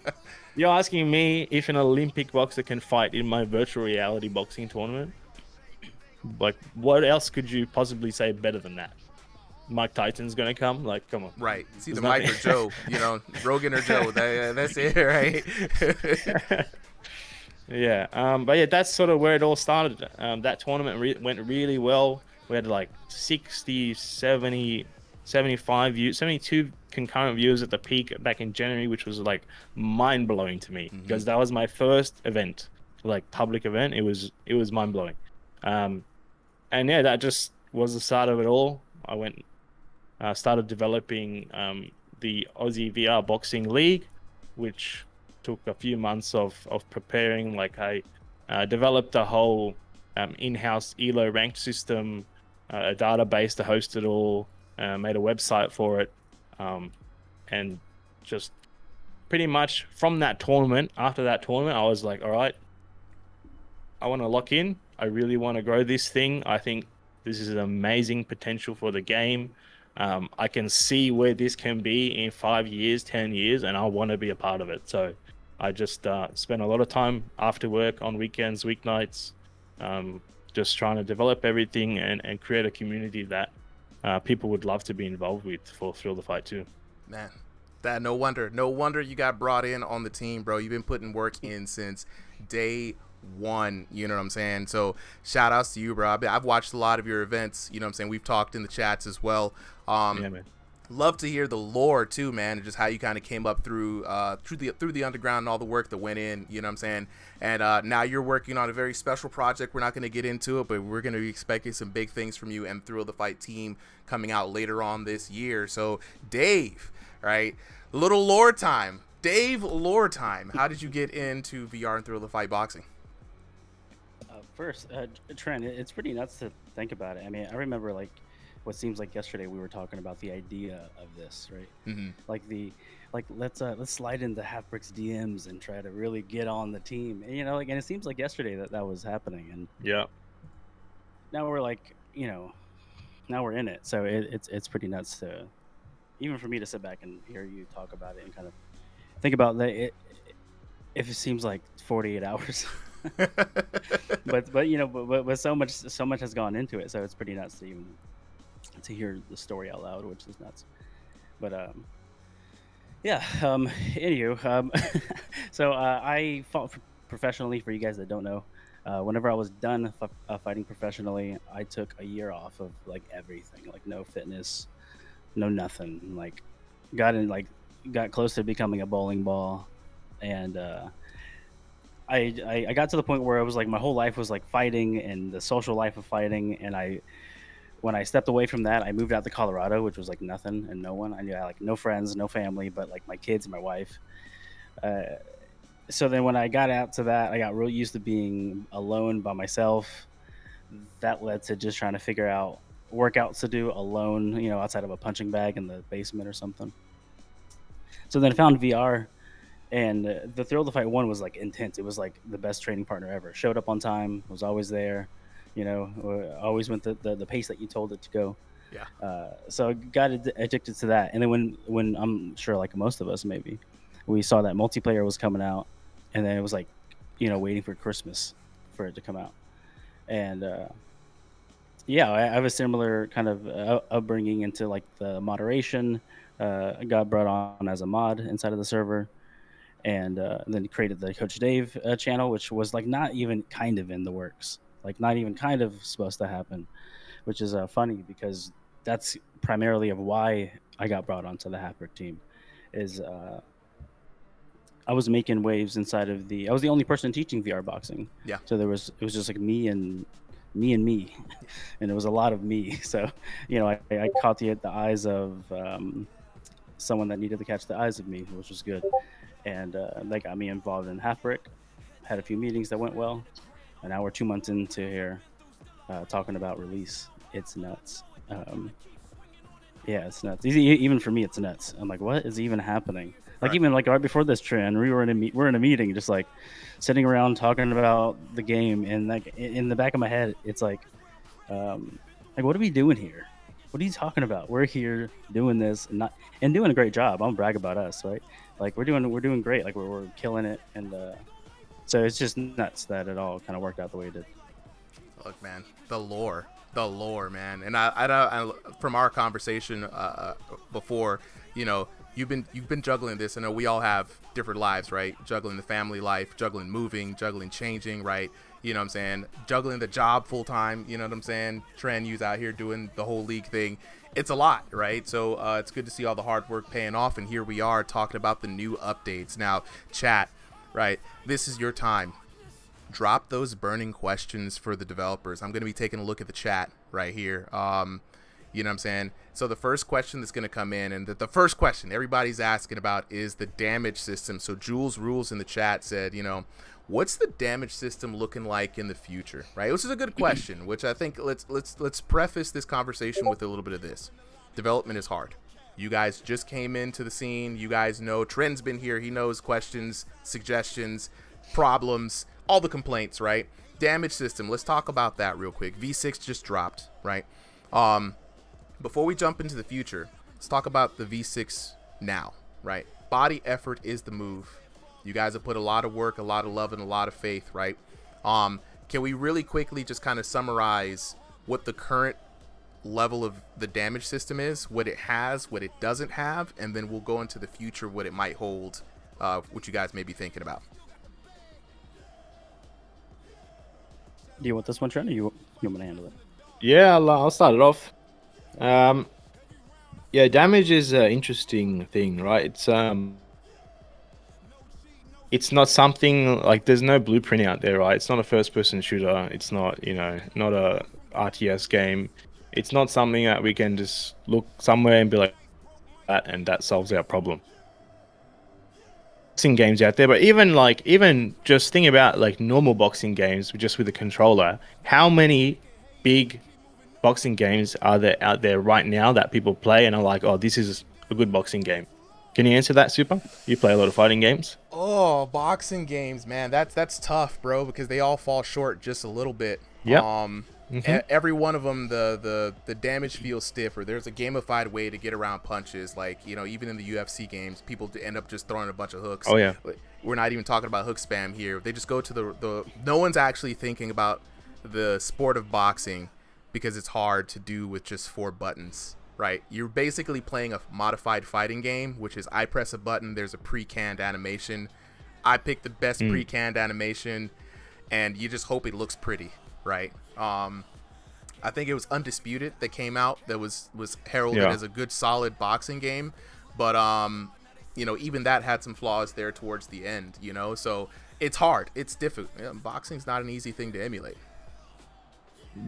You're asking me if an Olympic boxer can fight in my virtual reality boxing tournament? Like, what else could you possibly say better than that? Mike Tyson's gonna come? Like, come on. Right. It's either Mike or Joe. Rogan or Joe. That's it, right? Yeah. But yeah, that's sort of where it all started. That tournament went really well. We had like 60, 70, 75 views, 72 concurrent viewers at the peak back in January, which was like mind blowing to me because that was my first event, like public event. It was mind blowing. And yeah, that just was the start of it all. I went, started developing the Aussie VR Boxing League, which took a few months of preparing. Like I developed a whole in-house ELO ranked system, a database to host it all, made a website for it, and just pretty much from that tournament, after that tournament, I was like, all right, I want to lock in. I really want to grow this thing. I think This is an amazing potential for the game. I can see where this can be in 5 years, 10 years, and I want to be a part of it. So I just spend a lot of time after work, on weekends, weeknights, just trying to develop everything and create a community that people would love to be involved with for Thrill the Fight too. Man, that no wonder you got brought in on the team, bro. You've been putting work in since day one, you know what I'm saying? So shout outs to you, bro. I've watched a lot of your events, you know what I'm saying? We've talked in the chats as well. Yeah, man. Love to hear the lore too, man, and just how you kind of came up through the underground and all the work that went in, you know what I'm saying? And now you're working on a very special project. We're not going to get into it, but we're going to be expecting some big things from you and Thrill the Fight team coming out later on this year. So Dave, right? Little lore time. Dave, lore time. How did you get into VR and Thrill the Fight boxing? First, Trent, it's pretty nuts to think about it. I mean, I remember like what seems like yesterday we were talking about the idea of this, right? Mm-hmm. Like let's slide into Halfbrick's DMs and try to really get on the team. And, you know, like, and it seems like yesterday that was happening, and Yeah. now we're like, you know, now we're in it. So it's pretty nuts to, even for me to sit back and hear you talk about it and kind of think about that. If it seems like 48 hours. but you know, but so much has gone into it, so it's pretty nuts to even to hear the story out loud, which is nuts. But yeah. Anywho, so I fought professionally. For you guys that don't know, whenever I was done fighting professionally, I took a year off of like everything, like no fitness, no nothing. Like got close to becoming a bowling ball, and I got to the point where it was like my whole life was like fighting and the social life of fighting. And when I stepped away from that, I moved out to Colorado, which was like nothing and no one. I knew I had like no friends, no family, but like my kids and my wife. So then when I got out to that, I got real used to being alone by myself. That led to just trying to figure out workouts to do alone, you know, outside of a punching bag in the basement or something. So then I found VR. And the Thrill the Fight one was like intense. It was like the best training partner ever. Showed up on time, was always there, you know, always went the pace that you told it to go. Yeah. So I got addicted to that. And then when I'm sure like most of us maybe, we saw that multiplayer was coming out, and then it was like, you know, waiting for Christmas for it to come out. And yeah, I have a similar kind of upbringing into like the moderation. I got brought on as a mod inside of the server. And then created the Coach Dave channel, which was like not even kind of in the works, like not even kind of supposed to happen, which is funny because that's primarily of why I got brought onto the Halfbrick team. Is I was making waves inside of I was the only person teaching VR boxing. Yeah. So it was just like me, and it was a lot of me. So, you know, I caught the eyes of someone that needed to catch the eyes of me, which was good. And that got me involved in Halfbrick. Had a few meetings that went well, and now we're 2 months into here talking about release. It's nuts. Yeah, it's nuts. Even for me, it's nuts. I'm like, what is even happening? Like, even like right before this trend, we're in a meeting, just like sitting around talking about the game, and like in the back of my head, it's like what are we doing here? What are you talking about? We're here doing this and doing a great job. I'm gonna brag about us, right? Like we're doing great. Like we're killing it, and so it's just nuts that it all kind of worked out the way it did. Look, man, the lore, man. And I from our conversation before, you know, you've been juggling this. I know we all have different lives, right? Juggling the family life, juggling moving, juggling changing, right? You know what I'm saying? Juggling the job full time, you know what I'm saying? Tren, you's out here doing the whole league thing. It's a lot, right? So it's good to see all the hard work paying off. And here we are talking about the new updates. Now, chat, right? This is your time. Drop those burning questions for the developers. I'm going to be taking a look at the chat right here. You know what I'm saying? So the first question that's going to come in, and the first question everybody's asking about is the damage system. So Jules Rules in the chat said, you know, what's the damage system looking like in the future, right? Which is a good question, which I think let's preface this conversation with a little bit of this. Development is hard. You guys just came into the scene. You guys know Trent's been here. He knows questions, suggestions, problems, all the complaints, right? Damage system, let's talk about that real quick. V6 just dropped, right? Before we jump into the future, let's talk about the V6 now, right? Body effort is the move. You guys have put a lot of work, a lot of love, and a lot of faith, right? Can we really quickly just kind of summarize what the current level of the damage system is, what it has, what it doesn't have, and then we'll go into the future, what it might hold, what you guys may be thinking about. Do you want this one, Trent, or you want me to handle it? Yeah, I'll start it off. Yeah, damage is an interesting thing, right? It's not something like, there's no blueprint out there, right? It's not a first-person shooter. It's not, not a RTS game. It's not something that we can just look somewhere and be like that, and that solves our problem. Boxing games out there, but even just think about like normal boxing games just with a controller. How many big boxing games are there out there right now that people play and are like, oh, this is a good boxing game? Can you answer that, Super? You play a lot of fighting games. Oh, boxing games, man, that's tough, bro, because they all fall short just a little bit. Yeah. Every one of them, the damage feels stiff, or there's a gamified way to get around punches. Like, even in the UFC games, people end up just throwing a bunch of hooks. Oh yeah. We're not even talking about hook spam here. They just go to the no one's actually thinking about the sport of boxing, because it's hard to do with just 4 buttons, right? You're basically playing a modified fighting game, which is I press a button, there's a pre-canned animation. I pick the best pre-canned animation, and you just hope it looks pretty, right? I think it was Undisputed that came out that was heralded as a good, solid boxing game, but even that had some flaws there towards the end, so it's hard, it's difficult. Boxing's not an easy thing to emulate.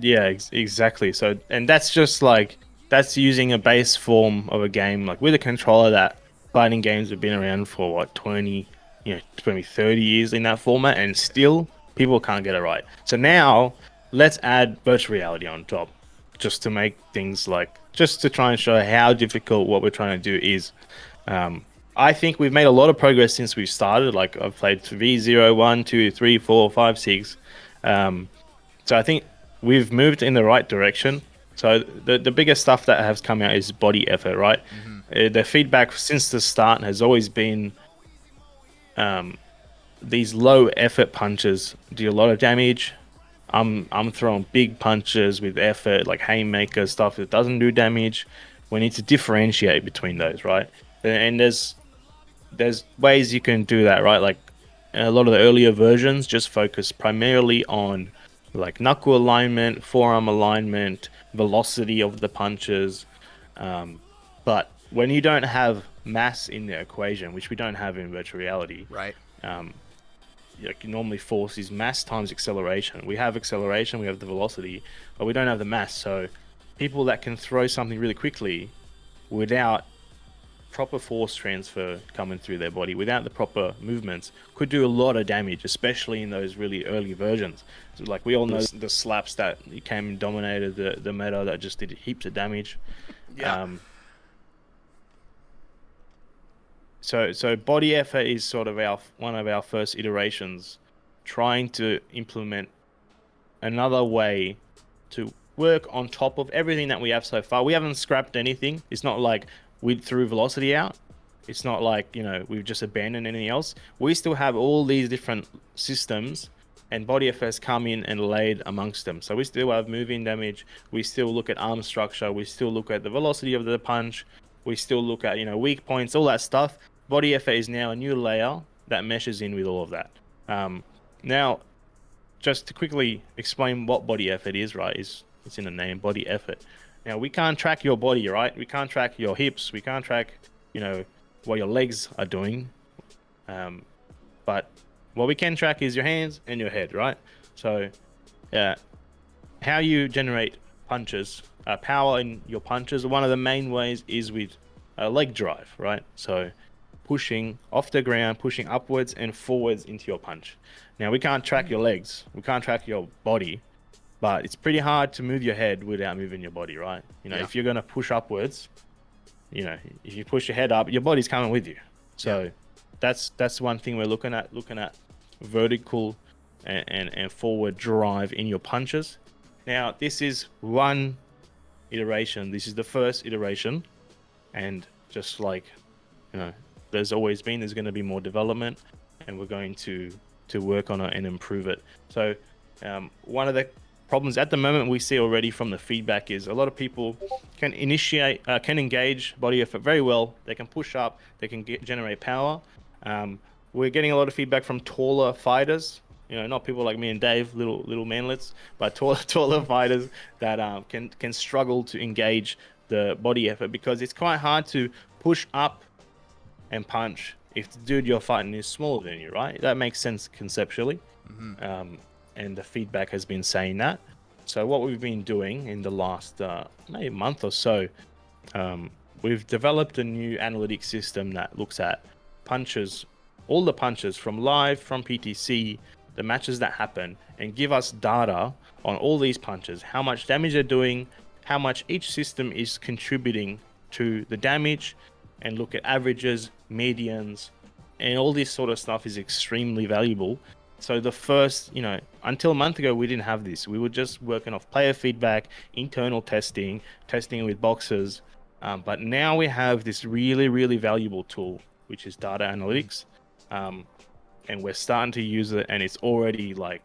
Yeah, exactly. So, and that's just that's using a base form of a game, like with a controller, that fighting games have been around for what, 20, 30 years in that format, and still people can't get it right. So now let's add virtual reality on top, just to make things just to try and show how difficult what we're trying to do is. I think we've made a lot of progress since we started. Like, I've played V0, 1, 2, 3, 4, 5, 6. So I think we've moved in the right direction. So the biggest stuff that has come out is body effort, right? The feedback since the start has always been these low effort punches do a lot of damage. I'm throwing big punches with effort, like haymaker stuff that doesn't do damage. We need to differentiate between those, right? And there's ways you can do that, right? Like, a lot of the earlier versions just focus primarily on like knuckle alignment, forearm alignment, velocity of the punches. But when you don't have mass in the equation, which we don't have in virtual reality, right? Like, normally force is mass times acceleration. We have acceleration, we have the velocity, but we don't have the mass. So people that can throw something really quickly without proper force transfer coming through their body, without the proper movements, could do a lot of damage, especially in those really early versions. So, like, we all know the slaps that came and dominated the meta, that just did heaps of damage. Yeah. So body effort is sort of one of our first iterations, trying to implement another way to work on top of everything that we have so far. We haven't scrapped anything. It's not like we threw velocity out. It's not like, we've just abandoned anything else. We still have all these different systems, and body effort has come in and laid amongst them. So we still have moving damage. We still look at arm structure. We still look at the velocity of the punch. We still look at, weak points, all that stuff. Body effort is now a new layer that meshes in with all of that. Now, just to quickly explain what body effort is, right? It's in the name, body effort. Now, we can't track your body, right? We can't track your hips. We can't track, what your legs are doing. But what we can track is your hands and your head, right? So, how you generate punches, power in your punches, one of the main ways is with a leg drive, right? So, pushing off the ground, pushing upwards and forwards into your punch. Now, we can't track your legs. We can't track your body. But it's pretty hard to move your head without moving your body, right? If you're going to push upwards, if you push your head up, your body's coming with you. So that's one thing we're looking at vertical and forward drive in your punches. Now, this is one iteration. This is the first iteration, and just like, there's always been, there's going to be more development, and we're going to work on it and improve it. So one of the problems at the moment we see already from the feedback is a lot of people can engage body effort very well. They can push up, they can generate power. We're getting a lot of feedback from taller fighters, not people like me and Dave, little manlets, but taller fighters that can struggle to engage the body effort, because it's quite hard to push up and punch if the dude you're fighting is smaller than you, right? That makes sense conceptually. And the feedback has been saying that. So what we've been doing in the last maybe month or so, we've developed a new analytics system that looks at punches, all the punches from live, from PTC, the matches that happen, and give us data on all these punches, how much damage they're doing, how much each system is contributing to the damage, and look at averages, medians, and all this sort of stuff is extremely valuable. So the first, until a month ago, we didn't have this. We were just working off player feedback, internal testing with boxes. But now we have this really, really valuable tool, which is data analytics. And we're starting to use it, and it's already like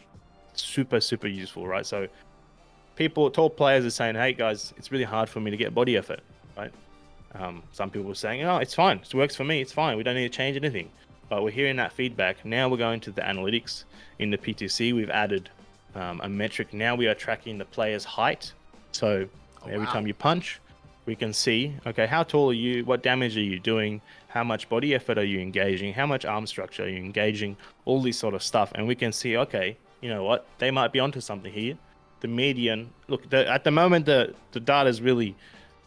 super, super useful, right? So top players are saying, hey guys, it's really hard for me to get body effort, right? Some people are saying, oh, it's fine. It works for me. It's fine. We don't need to change anything. But we're hearing that feedback. Now we're going to the analytics in the PTC. We've added a metric. Now we are tracking the player's height. So every time you punch, we can see, okay, how tall are you? What damage are you doing? How much body effort are you engaging? How much arm structure are you engaging? All this sort of stuff. And we can see, okay, you know what? They might be onto something here. The median, look, at the moment, the data is really,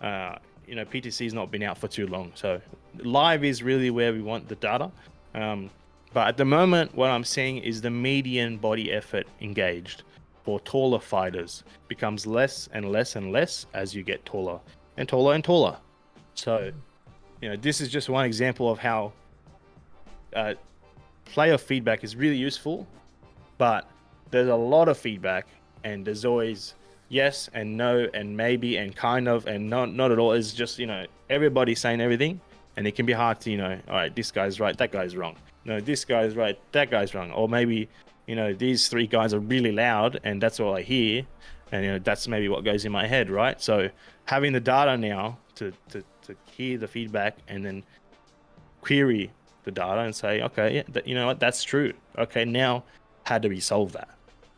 PTC's not been out for too long. So live is really where we want the data. But at the moment, what I'm seeing is the median body effort engaged for taller fighters becomes less and less and less as you get taller and taller and taller. So, this is just one example of how player feedback is really useful, but there's a lot of feedback, and there's always yes and no and maybe and kind of and not at all. It's just, everybody's saying everything. And it can be hard to, all right, this guy's right, that guy's wrong. No, this guy's right, that guy's wrong. Or maybe, these three guys are really loud and that's all I hear. And, that's maybe what goes in my head, right? So having the data now to hear the feedback and then query the data and say, okay, yeah, you know what, that's true. Okay, now how do we solve that?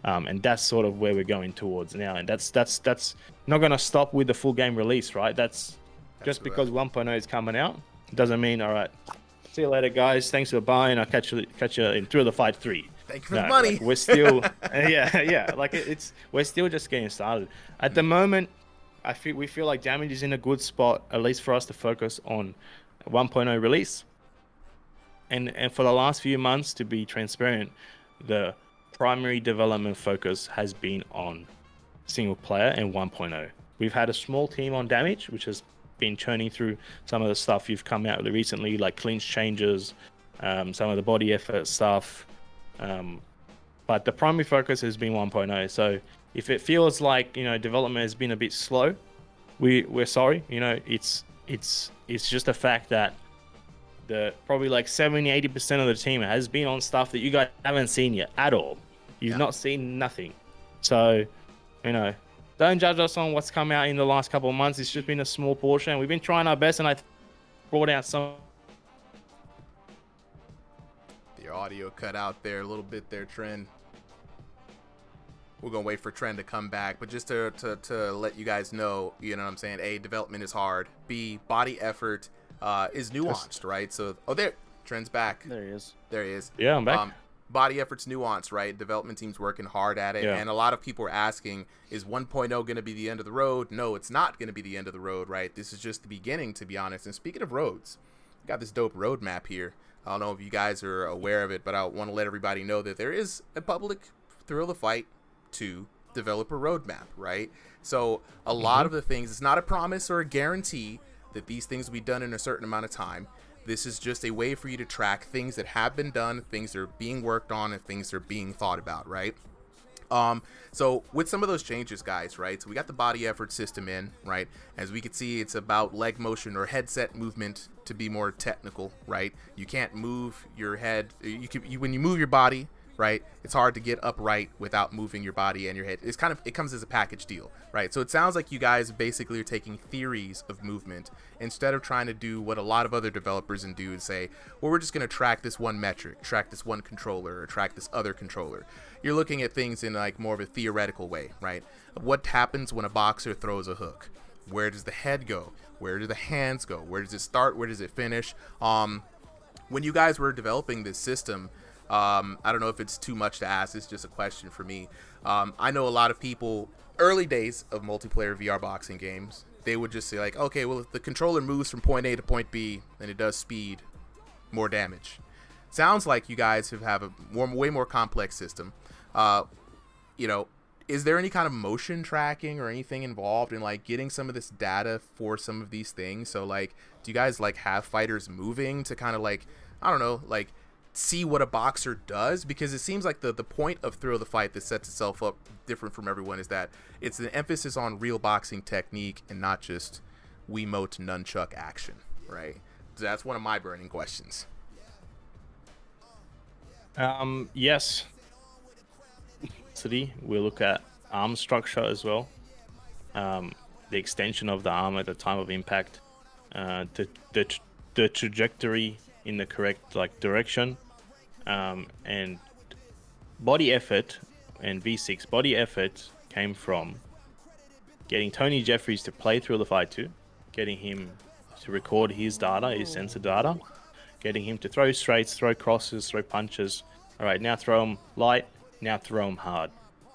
And that's sort of where we're going towards now. And that's not going to stop with the full game release, right? That's just because 1.0 is coming out. Doesn't mean, all right, see you later, guys. Thanks for buying. I'll catch you in Thrill the Fight 3. Thank you for the money. Like, we're still, we're still just getting started. At the moment, we feel like Damage is in a good spot, at least for us to focus on 1.0 release. And for the last few months, to be transparent, the primary development focus has been on single player and 1.0. We've had a small team on Damage, which has been churning through some of the stuff you've come out with recently, like clinch changes, some of the body effort stuff, but the primary focus has been 1.0. So if it feels like development has been a bit slow, we're sorry. It's just a fact that the probably like 70-80% of the team has been on stuff that you guys haven't seen yet at all. You've not seen nothing. So don't judge us on what's come out in the last couple of months. It's just been a small portion. We've been trying our best, and I brought out some. The audio cut out there a little bit there, Trend. We're going to wait for Trend to come back. But just to let you guys know, what I'm saying? A, development is hard. B, body effort is nuanced, right? So, there. Trend's back. There he is. There he is. Yeah, I'm back. Body effort's nuanced, right? Development team's working hard at it. Yeah. And a lot of people are asking, is 1.0 going to be the end of the road? No, it's not going to be the end of the road, right? This is just the beginning, to be honest. And speaking of roads, we got this dope roadmap here. I don't know if you guys are aware of it, but I want to let everybody know that there is a public Thrill the Fight 2 developer roadmap, right? So a lot of the things, it's not a promise or a guarantee that these things will be done in a certain amount of time. This is just a way for you to track things that have been done, things that are being worked on, and things that are being thought about, right? So with some of those changes, guys, right? So we got the body effort system in, right? As we can see, it's about leg motion or headset movement to be more technical, right? You can't move your head. When you move your body, right? It's hard to get upright without moving your body and your head. It comes as a package deal, right? So it sounds like you guys basically are taking theories of movement instead of trying to do what a lot of other developers do and say, well, we're just going to track this one metric, track this one controller, or track this other controller. You're looking at things in like more of a theoretical way, right? What happens when a boxer throws a hook? Where does the head go? Where do the hands go? Where does it start? Where does it finish? When you guys were developing this system, I don't know if it's too much to ask. It's just a question for me. I know a lot of people, early days of multiplayer VR boxing games, they would just say like, okay, well, if the controller moves from point A to point B, then it does speed, more damage. Sounds like you guys have a way more complex system. Is there any kind of motion tracking or anything involved in like getting some of this data for some of these things? So like, do you guys like have fighters moving to kind of like, I don't know, like see what a boxer does? Because it seems like the point of Thrill of the Fight that sets itself up different from everyone is that it's an emphasis on real boxing technique and not just Wiimote nunchuck action, right? So that's one of my burning questions. Yes. We look at arm structure as well, the extension of the arm at the time of impact, the trajectory in the correct direction, and body effort. And V6 body effort came from getting Tony Jeffries to play Thrill of the Fight 2, getting him to record his data, his sensor data, getting him to throw straights, throw crosses, throw punches. All right, now throw them light. Now throw them hard.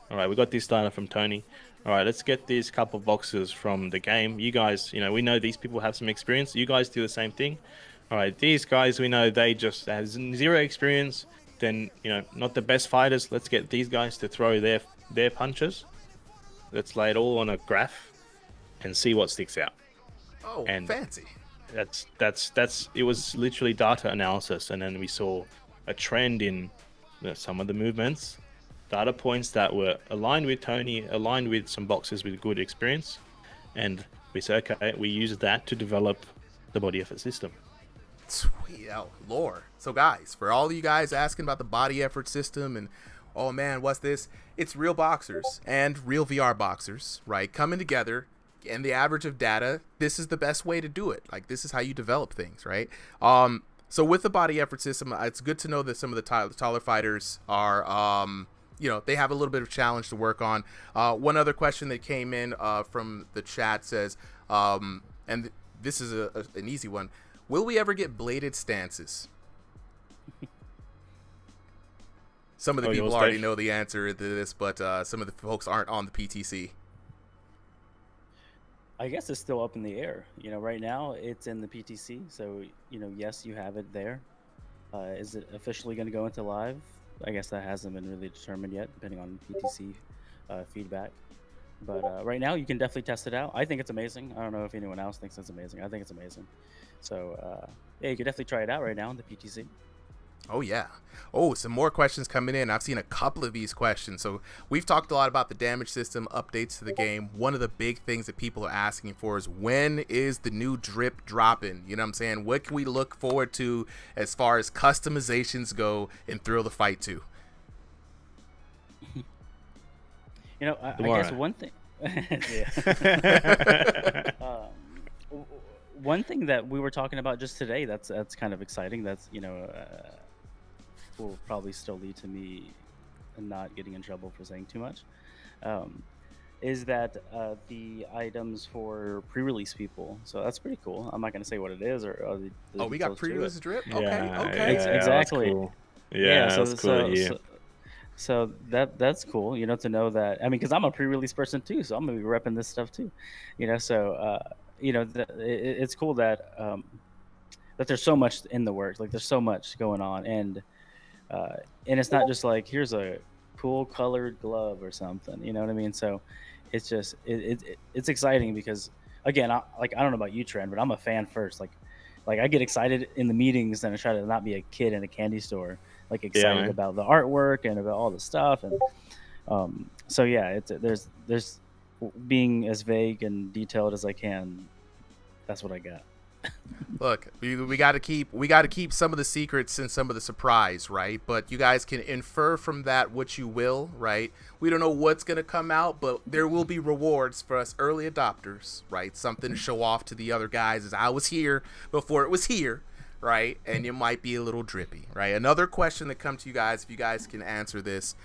All right, we got this data from Tony. All right, let's get these couple boxes from the game. You guys, we know these people have some experience. You guys do the same thing. All right, these guys, we know they just have zero experience. Then, not the best fighters. Let's get these guys to throw their punches. Let's lay it all on a graph and see what sticks out. Oh, and fancy. That's it was literally data analysis, and then we saw a trend in some of the movements, data points that were aligned with Tony, aligned with some boxes with good experience, and we said, okay, we use that to develop the body effort system. Sweet, lore. So guys, for all of you guys asking about the body effort system and, oh man, what's this? It's real boxers and real VR boxers, right? Coming together, and the average of data, this is the best way to do it. Like, this is how you develop things, right? So with the body effort system, it's good to know that some of the taller fighters are, they have a little bit of challenge to work on. One other question that came in from the chat says, and this is an easy one, will we ever get bladed stances? Some of the people already know the answer to this, but some of the folks aren't on the PTC. I guess it's still up in the air. Right now it's in the PTC, so yes, you have it there. Is it officially going to go into live? I guess that hasn't been really determined yet, depending on PTC feedback. But right now, you can definitely test it out. I think it's amazing. I don't know if anyone else thinks it's amazing. I think it's amazing. So yeah, you can definitely try it out right now in the PTC. Oh, yeah. Oh, some more questions coming in. I've seen a couple of these questions. So we've talked a lot about the damage system, updates to the game. One of the big things that people are asking for is, when is the new drip dropping? You know what I'm saying? What can we look forward to as far as customizations go in Thrill the Fight 2? I guess one thing. One thing that we were talking about just today that's kind of exciting. That's will probably still lead to me not getting in trouble for saying too much. Is that the items for pre-release people? So that's pretty cool. I'm not going to say what it is or the we got pre-release drip. Okay, yeah, okay, yeah, exactly. Cool. Yeah, so, that's cool. So that's cool, to know that. I mean, because I'm a pre-release person too, so I'm gonna be repping this stuff too, So it's cool that that there's so much in the works. Like, there's so much going on, and it's not just like, here's a cool colored glove or something. You know what I mean? So it's just it's exciting because, again, I don't know about you, Trent, but I'm a fan first. Like, like I get excited in the meetings and I try to not be a kid in a candy store, like excited man. about the artwork and about all the stuff. And so yeah, there's being as vague and detailed as I can. That's what I got. Look, we got to keep some of the secrets and some of the surprise, right? But you guys can infer from that what you will, right? We don't know what's going to come out, but there will be rewards for us early adopters, right? Something to show off to the other guys as I was here before it was here, right? And you might be a little drippy, right? Another question that comes to you guys, if you guys can answer this.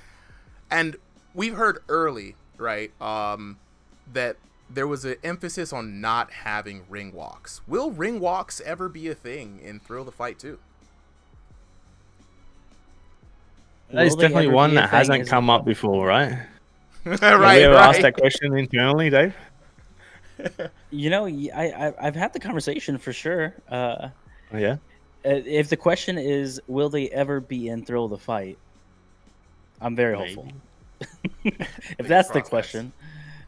And we've heard early, right, that there was an emphasis on not having ring walks. Will ring walks ever be a thing in Thrill the Fight 2? That is definitely one that hasn't come up before, right? Right, Have you ever asked that question internally, Dave? You know, I've had the conversation for sure. Oh, yeah? If the question is, will they ever be in Thrill the Fight? I'm very hopeful. If that's the question,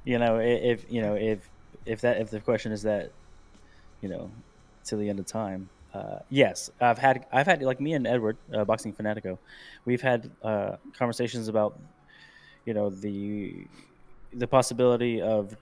you know, if the question is that, you know, till the end of time, yes, I've had like me and Edward, Boxing Fanatico, we've had conversations about, you know, the possibility of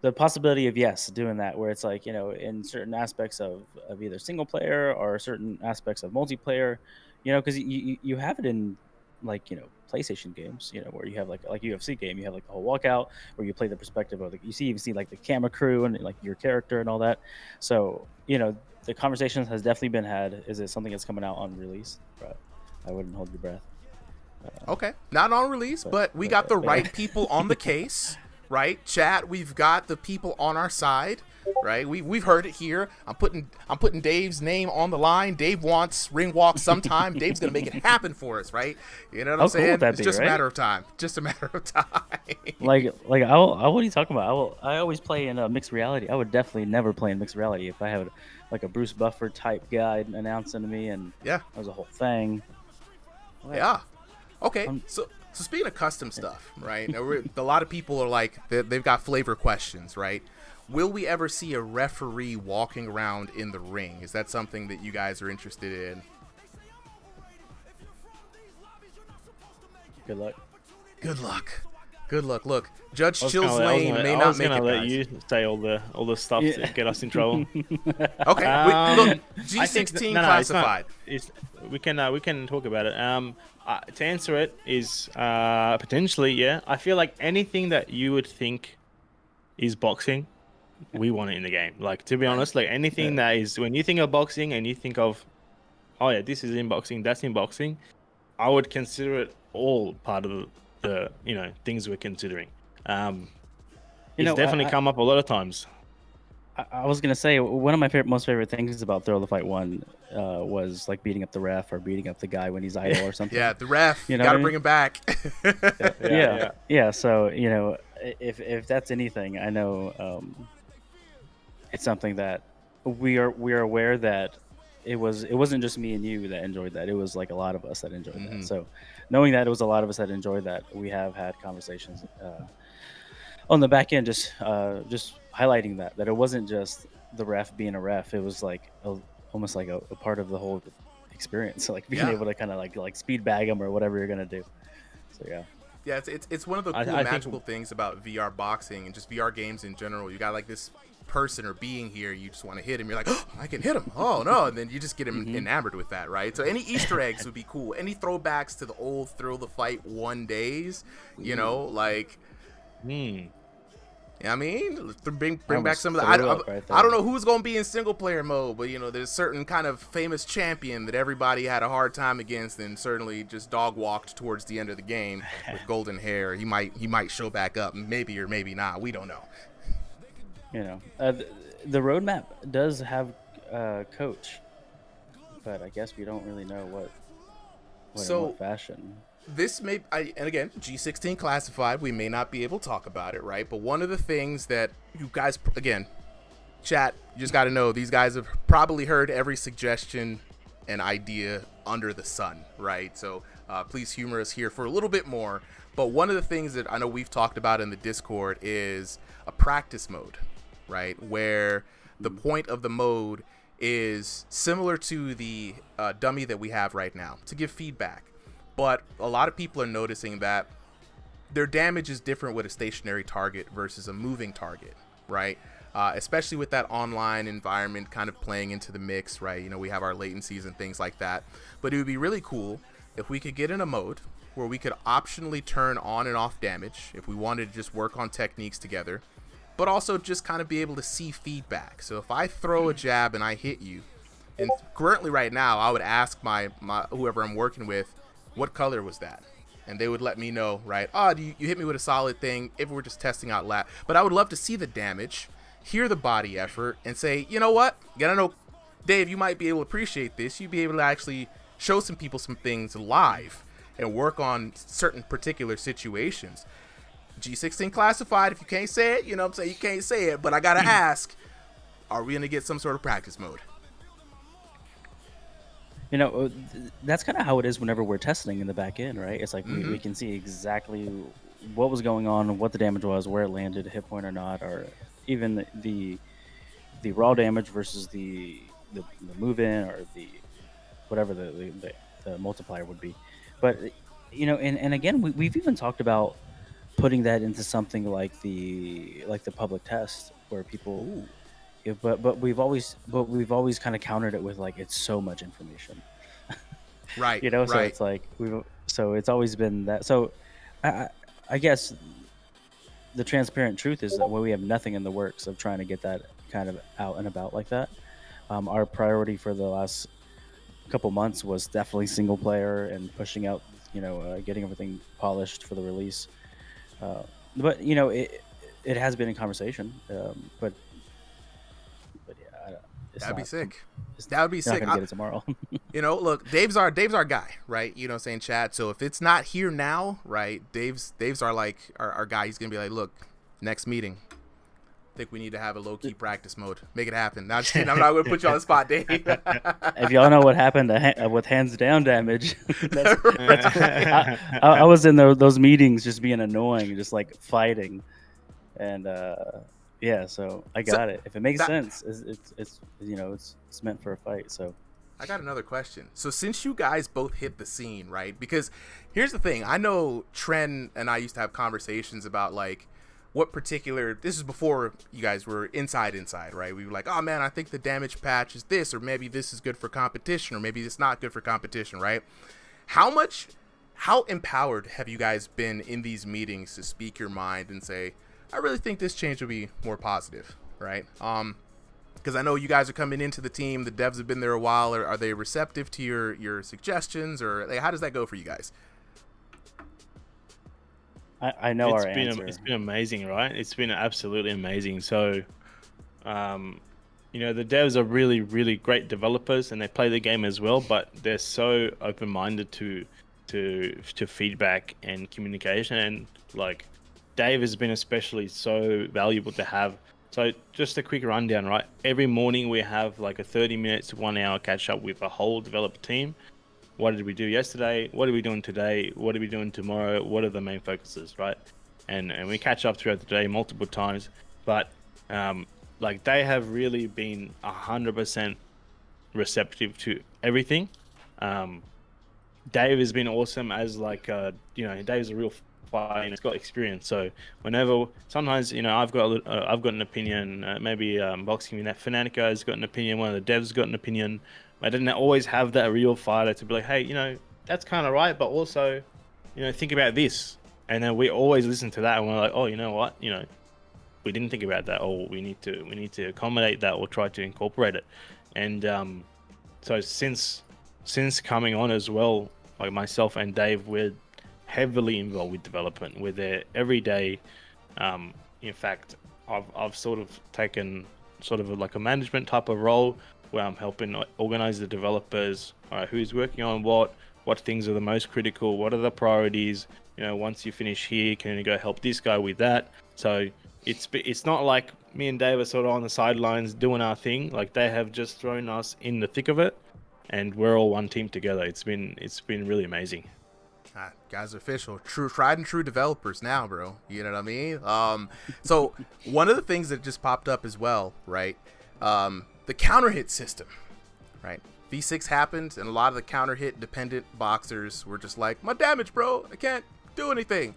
yes doing that, where it's like, you know, in certain aspects of either single player or certain aspects of multiplayer, you know, because you have it in, like, you know, PlayStation games, you know, where you have like UFC game, you have like the whole walkout where you play the perspective of you even see like the camera crew and like your character and all that. So, you know, the conversation has definitely been had. Is it something that's coming out on release? But I wouldn't hold your breath. Okay, not on release, but we got the right people on the case, right? Chat, we've got the people on our side, right? We've heard it here. I'm putting Dave's name on the line. Dave wants ring walk sometime. Dave's gonna make it happen for us, right? You know what I'm saying? It's just a matter of time. Just a matter of time. like what are you talking about? I always play in mixed reality. I would definitely never play in mixed reality if I had like a Bruce Buffer type guy announcing to me, and yeah, that was a whole thing. Yeah. Okay. So speaking of custom stuff, right? A lot of people are like, they've got flavor questions, right? Will we ever see a referee walking around in the ring? Is that something that you guys are interested in? Good luck. Good luck. Good luck. Look, Judge Chill's Lane may not make it. I was gonna let you say all the stuff to get us in trouble. Okay. Look, G16 classified. We can talk about it. To answer it is potentially, yeah. I feel like anything that you would think is boxing, we want it in the game. Like, to be honest, like anything that is, when you think of boxing and you think of, oh yeah, this is in boxing, that's in boxing, I would consider it all part of the you know, things we're considering. It's definitely come up a lot of times. I was gonna say one of my most favorite things about Thrill the Fight 1 was like beating up the ref or beating up the guy when he's idle or something. Yeah, the ref. You know, gotta bring him back. Yeah. So, you know, if that's anything, I know it's something that we are aware that it wasn't just me and you that enjoyed that. It was like a lot of us that enjoyed that. So knowing that it was a lot of us that enjoyed that, we have had conversations on the back end, just highlighting that it wasn't just the ref being a ref. It was like almost like a part of the whole experience. So like being able to kind of like speed bag them or whatever you're gonna do. So yeah. Yeah, it's one of the cool magical things about VR boxing and just VR games in general. You got like this person or being here, you just want to hit him. You're like, oh, I can hit him. Oh no, and then you just get him enamored with that, right? So any Easter eggs would be cool. Any throwbacks to the old Thrill the Fight 1 days, you know, like. I mean, bring back some of the. I don't know who's going to be in single player mode, but you know, there's a certain kind of famous champion that everybody had a hard time against, and certainly just dog walked towards the end of the game with golden hair. He might show back up, maybe or maybe not. We don't know. You know, the roadmap does have coach, but I guess we don't really know what in what fashion. This may, and again, G16 classified, we may not be able to talk about it, right? But one of the things that you guys, again, chat, you just got to know, these guys have probably heard every suggestion and idea under the sun, right? So please humor us here for a little bit more. But one of the things that I know we've talked about in the Discord is a practice mode, right? Where the point of the mode is similar to the dummy that we have right now to give feedback. But a lot of people are noticing that their damage is different with a stationary target versus a moving target, right? Especially with that online environment kind of playing into the mix, right? You know, we have our latencies and things like that. But it would be really cool if we could get in a mode where we could optionally turn on and off damage if we wanted to just work on techniques together, but also just kind of be able to see feedback. So if I throw a jab and I hit you, and currently right now, I would ask my whoever I'm working with, what color was that? And they would let me know, right? Oh, you hit me with a solid thing if we're just testing out lat. But I would love to see the damage, hear the body effort, and say, you know what? I know, Dave, you might be able to appreciate this. You'd be able to actually show some people some things live and work on certain particular situations. G16 classified, if you can't say it, you know what I'm saying? You can't say it, but I got to ask, are we going to get some sort of practice mode? You know, that's kind of how it is whenever we're testing in the back end, right? It's like we can see exactly what was going on, what the damage was, where it landed, hit point or not, or even the raw damage versus the move in or the whatever the multiplier would be. But you know, and again, we've even talked about putting that into something like the public test where people. Ooh. Yeah, but we've always kind of countered it with like it's so much information, right? You know, so right. it's like it's always been that. So I guess the transparent truth is that we have nothing in the works of trying to get that kind of out and about like that. Our priority for the last couple months was definitely single player and pushing out, you know, getting everything polished for the release. But you know, it has been in conversation, but yeah, that'd be sick. That would be sick. Not gonna get it tomorrow. You know, look, Dave's our guy, right? You know what I'm saying, chat. So if it's not here now, right, Dave's our guy. He's gonna be like, look, next meeting, I think we need to have a low-key practice mode. Make it happen. Not just kidding. I'm not going to put you on the spot, Dave. If y'all know what happened with hands down damage, I was in those meetings just being annoying, just like fighting. And yeah, so I got it. If it makes sense, it's you know, it's meant for a fight. So I got another question. So since you guys both hit the scene, right? Because here's the thing. I know Tren and I used to have conversations about like, what particular, this is before you guys were inside, right? We were like, oh man, I think the damage patch is this, or maybe this is good for competition, or maybe it's not good for competition, right? How empowered have you guys been in these meetings to speak your mind and say, I really think this change will be more positive, right? Because I know you guys are coming into the team, the devs have been there a while. Are they receptive to your suggestions, or how does that go for you guys? I know our answer. It's been amazing, right? It's been absolutely amazing. So, you know, the devs are really, really great developers, and they play the game as well. But they're so open-minded to feedback and communication. And like, Dave has been especially so valuable to have. So just a quick rundown, right? Every morning we have like a 30 minutes to 1 hour catch up with a whole developer team. What did we do yesterday? What are we doing today? What are we doing tomorrow? What are the main focuses, right? And we catch up throughout the day multiple times. But like, they have really been 100% receptive to everything. Dave has been awesome as like, you know, Dave's a real fighter and he's got experience. So whenever, sometimes, you know, I've got an opinion. Maybe Boxing Fanatico has got an opinion. One of the devs got an opinion. I didn't always have that real fighter to be like, hey, you know, that's kind of right, but also, you know, think about this. And then we always listen to that, and we're like, oh, you know what, you know, we didn't think about that, or we need to accommodate that, or try to incorporate it. And so since coming on as well, like myself and Dave, we're heavily involved with development. We're there every day. In fact, I've sort of taken sort of like a management type of role, where I'm helping organize the developers, who's working on what things are the most critical, what are the priorities, you know, once you finish here, can you go help this guy with that? So it's not like me and Dave are sort of on the sidelines doing our thing. Like, they have just thrown us in the thick of it, and we're all one team together. It's been really amazing. Guys are official, tried and true developers now, bro. You know what I mean? So one of the things that just popped up as well, right? the counter hit system, right? V6 happened, and a lot of the counter hit dependent boxers were just like, my damage, bro, I can't do anything.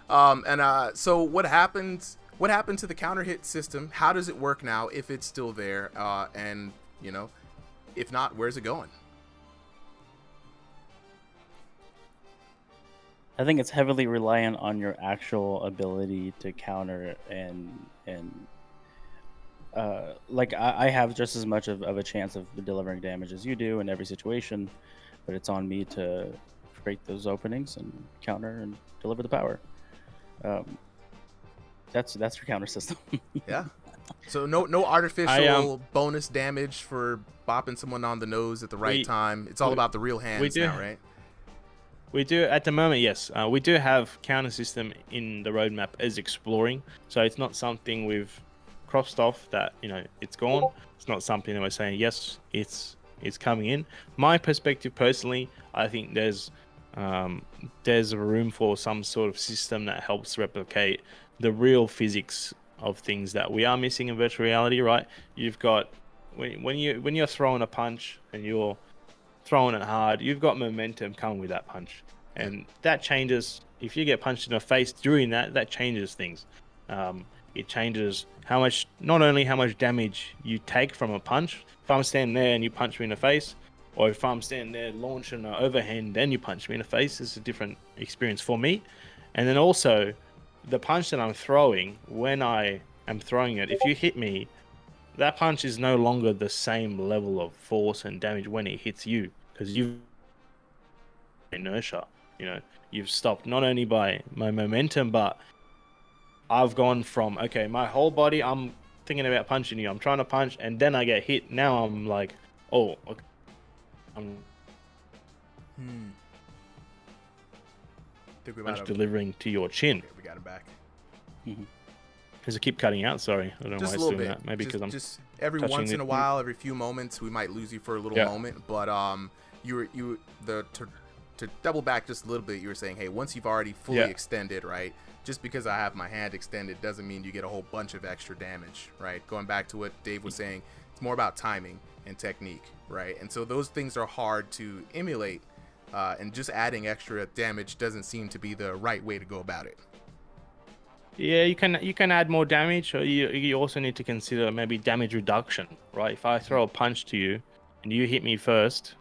So what happened? What happened to the counter hit system? How does it work now, if it's still there? And you know, if not, where's it going? I think it's heavily reliant on your actual ability to counter and like I have just as much of a chance of delivering damage as you do in every situation, but it's on me to create those openings and counter and deliver the power. That's your counter system. Yeah. So no artificial bonus damage for bopping someone on the nose at the right time. It's all about the real hands now, right? We do at the moment, yes. We do have counter system in the roadmap as exploring, so it's not something we've crossed off that, you know, it's gone. It's not something that we're saying yes, it's coming in. My perspective personally, I think there's a room for some sort of system that helps replicate the real physics of things that we are missing in virtual reality, right? You've got when you're throwing a punch and you're throwing it hard, you've got momentum coming with that punch, and that changes. If you get punched in the face during that changes things. It changes not only how much damage you take from a punch. If I'm standing there and you punch me in the face, or if I'm standing there launching an overhand and you punch me in the face, it's a different experience for me. And then also the punch that I'm throwing, when I am throwing it, if you hit me, that punch is no longer the same level of force and damage when it hits you, because you've inertia. You know, you've stopped not only by my momentum, but I've gone from, okay, my whole body, I'm thinking about punching you, I'm trying to punch, and then I get hit. Now I'm like, oh, okay. Think we punch delivering to your chin. Okay, we got him back. Does it keep cutting out? Sorry, I don't know Just why a it's little doing bit. that. Maybe because I'm just every once in a while, every few moments, we might lose you for a little moment. But to double back just a little bit, you were saying, hey, once you've already fully extended, right? Just because I have my hand extended doesn't mean you get a whole bunch of extra damage, right? Going back to what Dave was saying, it's more about timing and technique, right? And so those things are hard to emulate, and just adding extra damage doesn't seem to be the right way to go about it. Yeah, you can add more damage, or you also need to consider maybe damage reduction, right? If I throw a punch to you and you hit me first,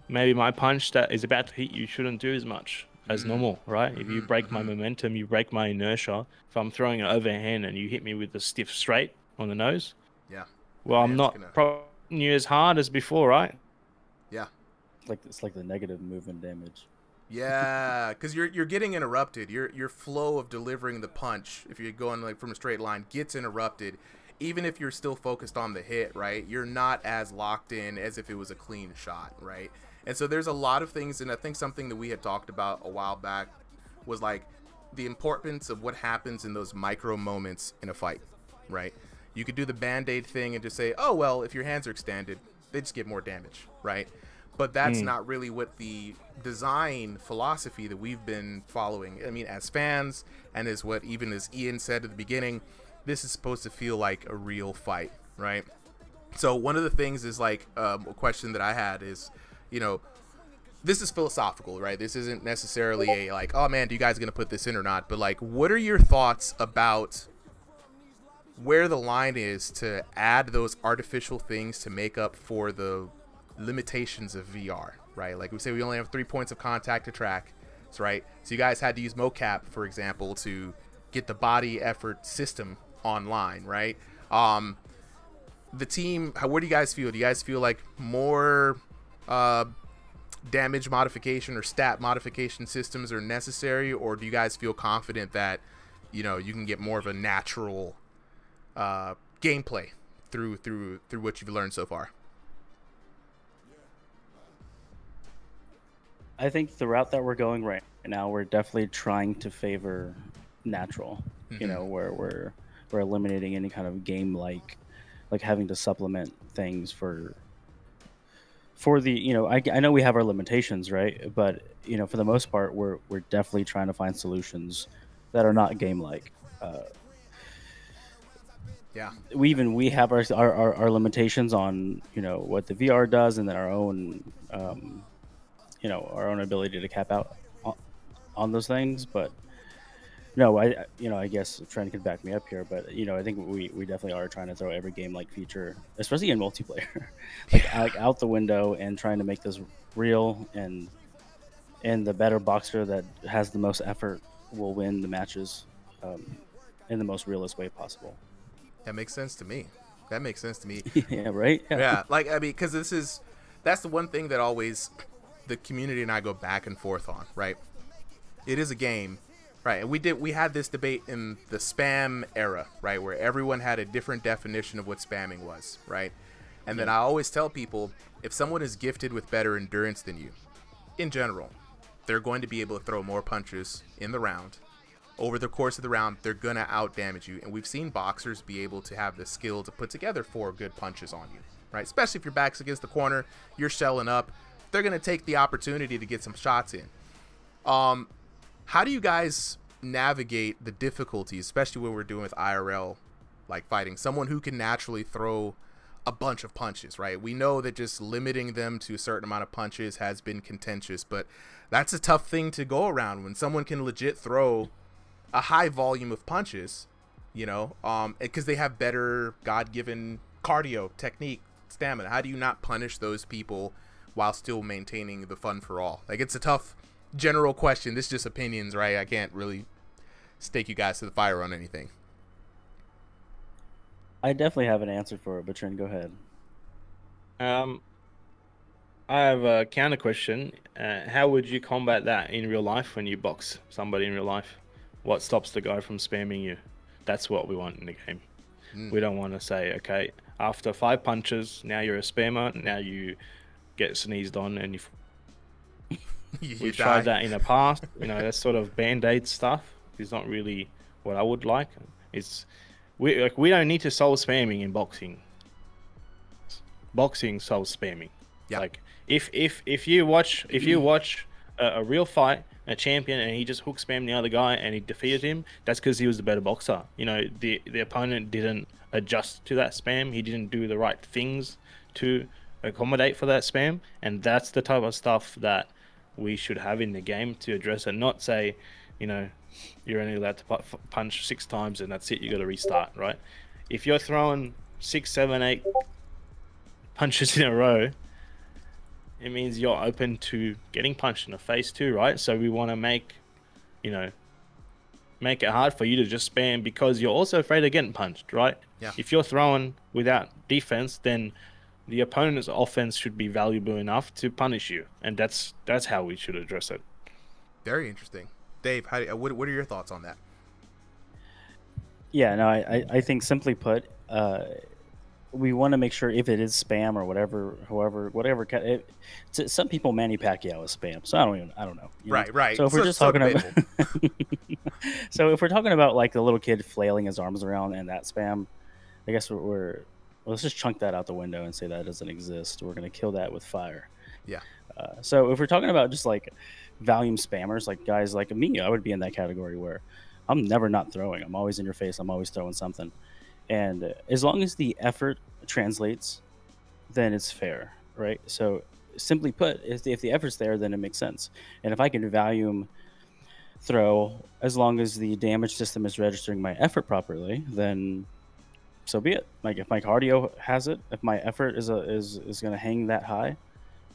maybe my punch that is about to hit you shouldn't do as much as normal, right? If you break my momentum, you break my inertia. If I'm throwing an overhand and you hit me with a stiff straight on the nose, well, I'm not probably you as hard as before, right? Yeah. It's like the negative movement damage. Yeah, because you're getting interrupted. Your flow of delivering the punch, if you're going like from a straight line, gets interrupted. Even if you're still focused on the hit, right? You're not as locked in as if it was a clean shot, right? And so there's a lot of things, and I think something that we had talked about a while back was like the importance of what happens in those micro moments in a fight, right? You could do the Band-Aid thing and just say, oh, well, if your hands are extended, they just get more damage, right? But that's not really what the design philosophy that we've been following. I mean, as fans, and as what even as Ian said at the beginning, this is supposed to feel like a real fight, right? So one of the things is like a question that I had is, you know, this is philosophical, right? This isn't necessarily a like, oh man, do you guys gonna put this in or not? But like, what are your thoughts about where the line is to add those artificial things to make up for the limitations of VR, right? Like we say, we only have 3 points of contact to track, right? So you guys had to use mocap, for example, to get the body effort system online, right? The team, where do you guys feel? Do you guys feel like more damage modification or stat modification systems are necessary, or do you guys feel confident that, you know, you can get more of a natural gameplay through what you've learned so far? I think the route that we're going right now, we're definitely trying to favor natural. You know, where we're eliminating any kind of game like having to supplement things for the, you know, I know we have our limitations, right? But you know, for the most part, we're definitely trying to find solutions that are not game like. Yeah. we have our limitations on what the VR does, and then our own our own ability to cap out on those things. But no, I guess Trent could back me up here, but I think we definitely are trying to throw every game like feature, especially in multiplayer, like out the window, and trying to make this real, and the better boxer that has the most effort will win the matches in the most realist way possible. That makes sense to me. That makes sense to me. Yeah, right? Yeah, like, I mean, because that's the one thing that always the community and I go back and forth on, right? It is a game, right? And we had this debate in the spam era, right? Where everyone had a different definition of what spamming was, right? And then I always tell people, if someone is gifted with better endurance than you, in general, they're going to be able to throw more punches in the round. Over the course of the round, they're going to out damage you. And we've seen boxers be able to have the skill to put together 4 good punches on you, right? Especially if your back's against the corner, you're shelling up. They're going to take the opportunity to get some shots in. How do you guys navigate the difficulties, especially when we're doing with IRL, like fighting someone who can naturally throw a bunch of punches, right? We know that just limiting them to a certain amount of punches has been contentious, but that's a tough thing to go around when someone can legit throw a high volume of punches, because they have better God-given cardio, technique, stamina. How do you not punish those people while still maintaining the fun for all? Like, it's a tough general question. This is just opinions, right? I can't really stake you guys to the fire on anything. I definitely have an answer for it, but Trent, go ahead. I have a counter question. How would you combat that in real life when you box somebody in real life? What stops the guy from spamming you? That's what we want in the game. We don't want to say, okay, after 5 punches, now you're a spammer, now you get sneezed on and we've tried that in the past. That sort of band-aid stuff is not really what I would like. We don't need to solve spamming in boxing. Boxing solves spamming. Yeah. Like if you watch a real fight, a champion, and he just hook spammed the other guy and he defeated him, that's because he was the better boxer. The opponent didn't adjust to that spam. He didn't do the right things to accommodate for that spam, and that's the type of stuff that we should have in the game to address it. Not say, you're only allowed to punch 6 times and that's it, you got to restart, right? If you're throwing 6, 7, 8 punches in a row, it means you're open to getting punched in the face too, right? So we want to make it hard for you to just spam because you're also afraid of getting punched, right? Yeah. If you're throwing without defense, then the opponent's offense should be valuable enough to punish you, and that's how we should address it. Very interesting. Dave, what are your thoughts on that? Yeah, no, I think simply put, we want to make sure if it is spam or whatever, some people Manny Pacquiao is spam, so I don't know. Right. So if we're just talking about, so if we're talking about like the little kid flailing his arms around and that spam, I guess let's just chunk that out the window and say that doesn't exist. We're gonna kill that with fire. Yeah. So if we're talking about just like volume spammers, like guys like me, I would be in that category where I'm never not throwing. I'm always in your face. I'm always throwing something. And as long as the effort translates, then it's fair, right? So simply put, if the effort's there, then it makes sense. And if I can volume throw, as long as the damage system is registering my effort properly, then so be it. Like if my cardio has it, if my effort is going to hang that high,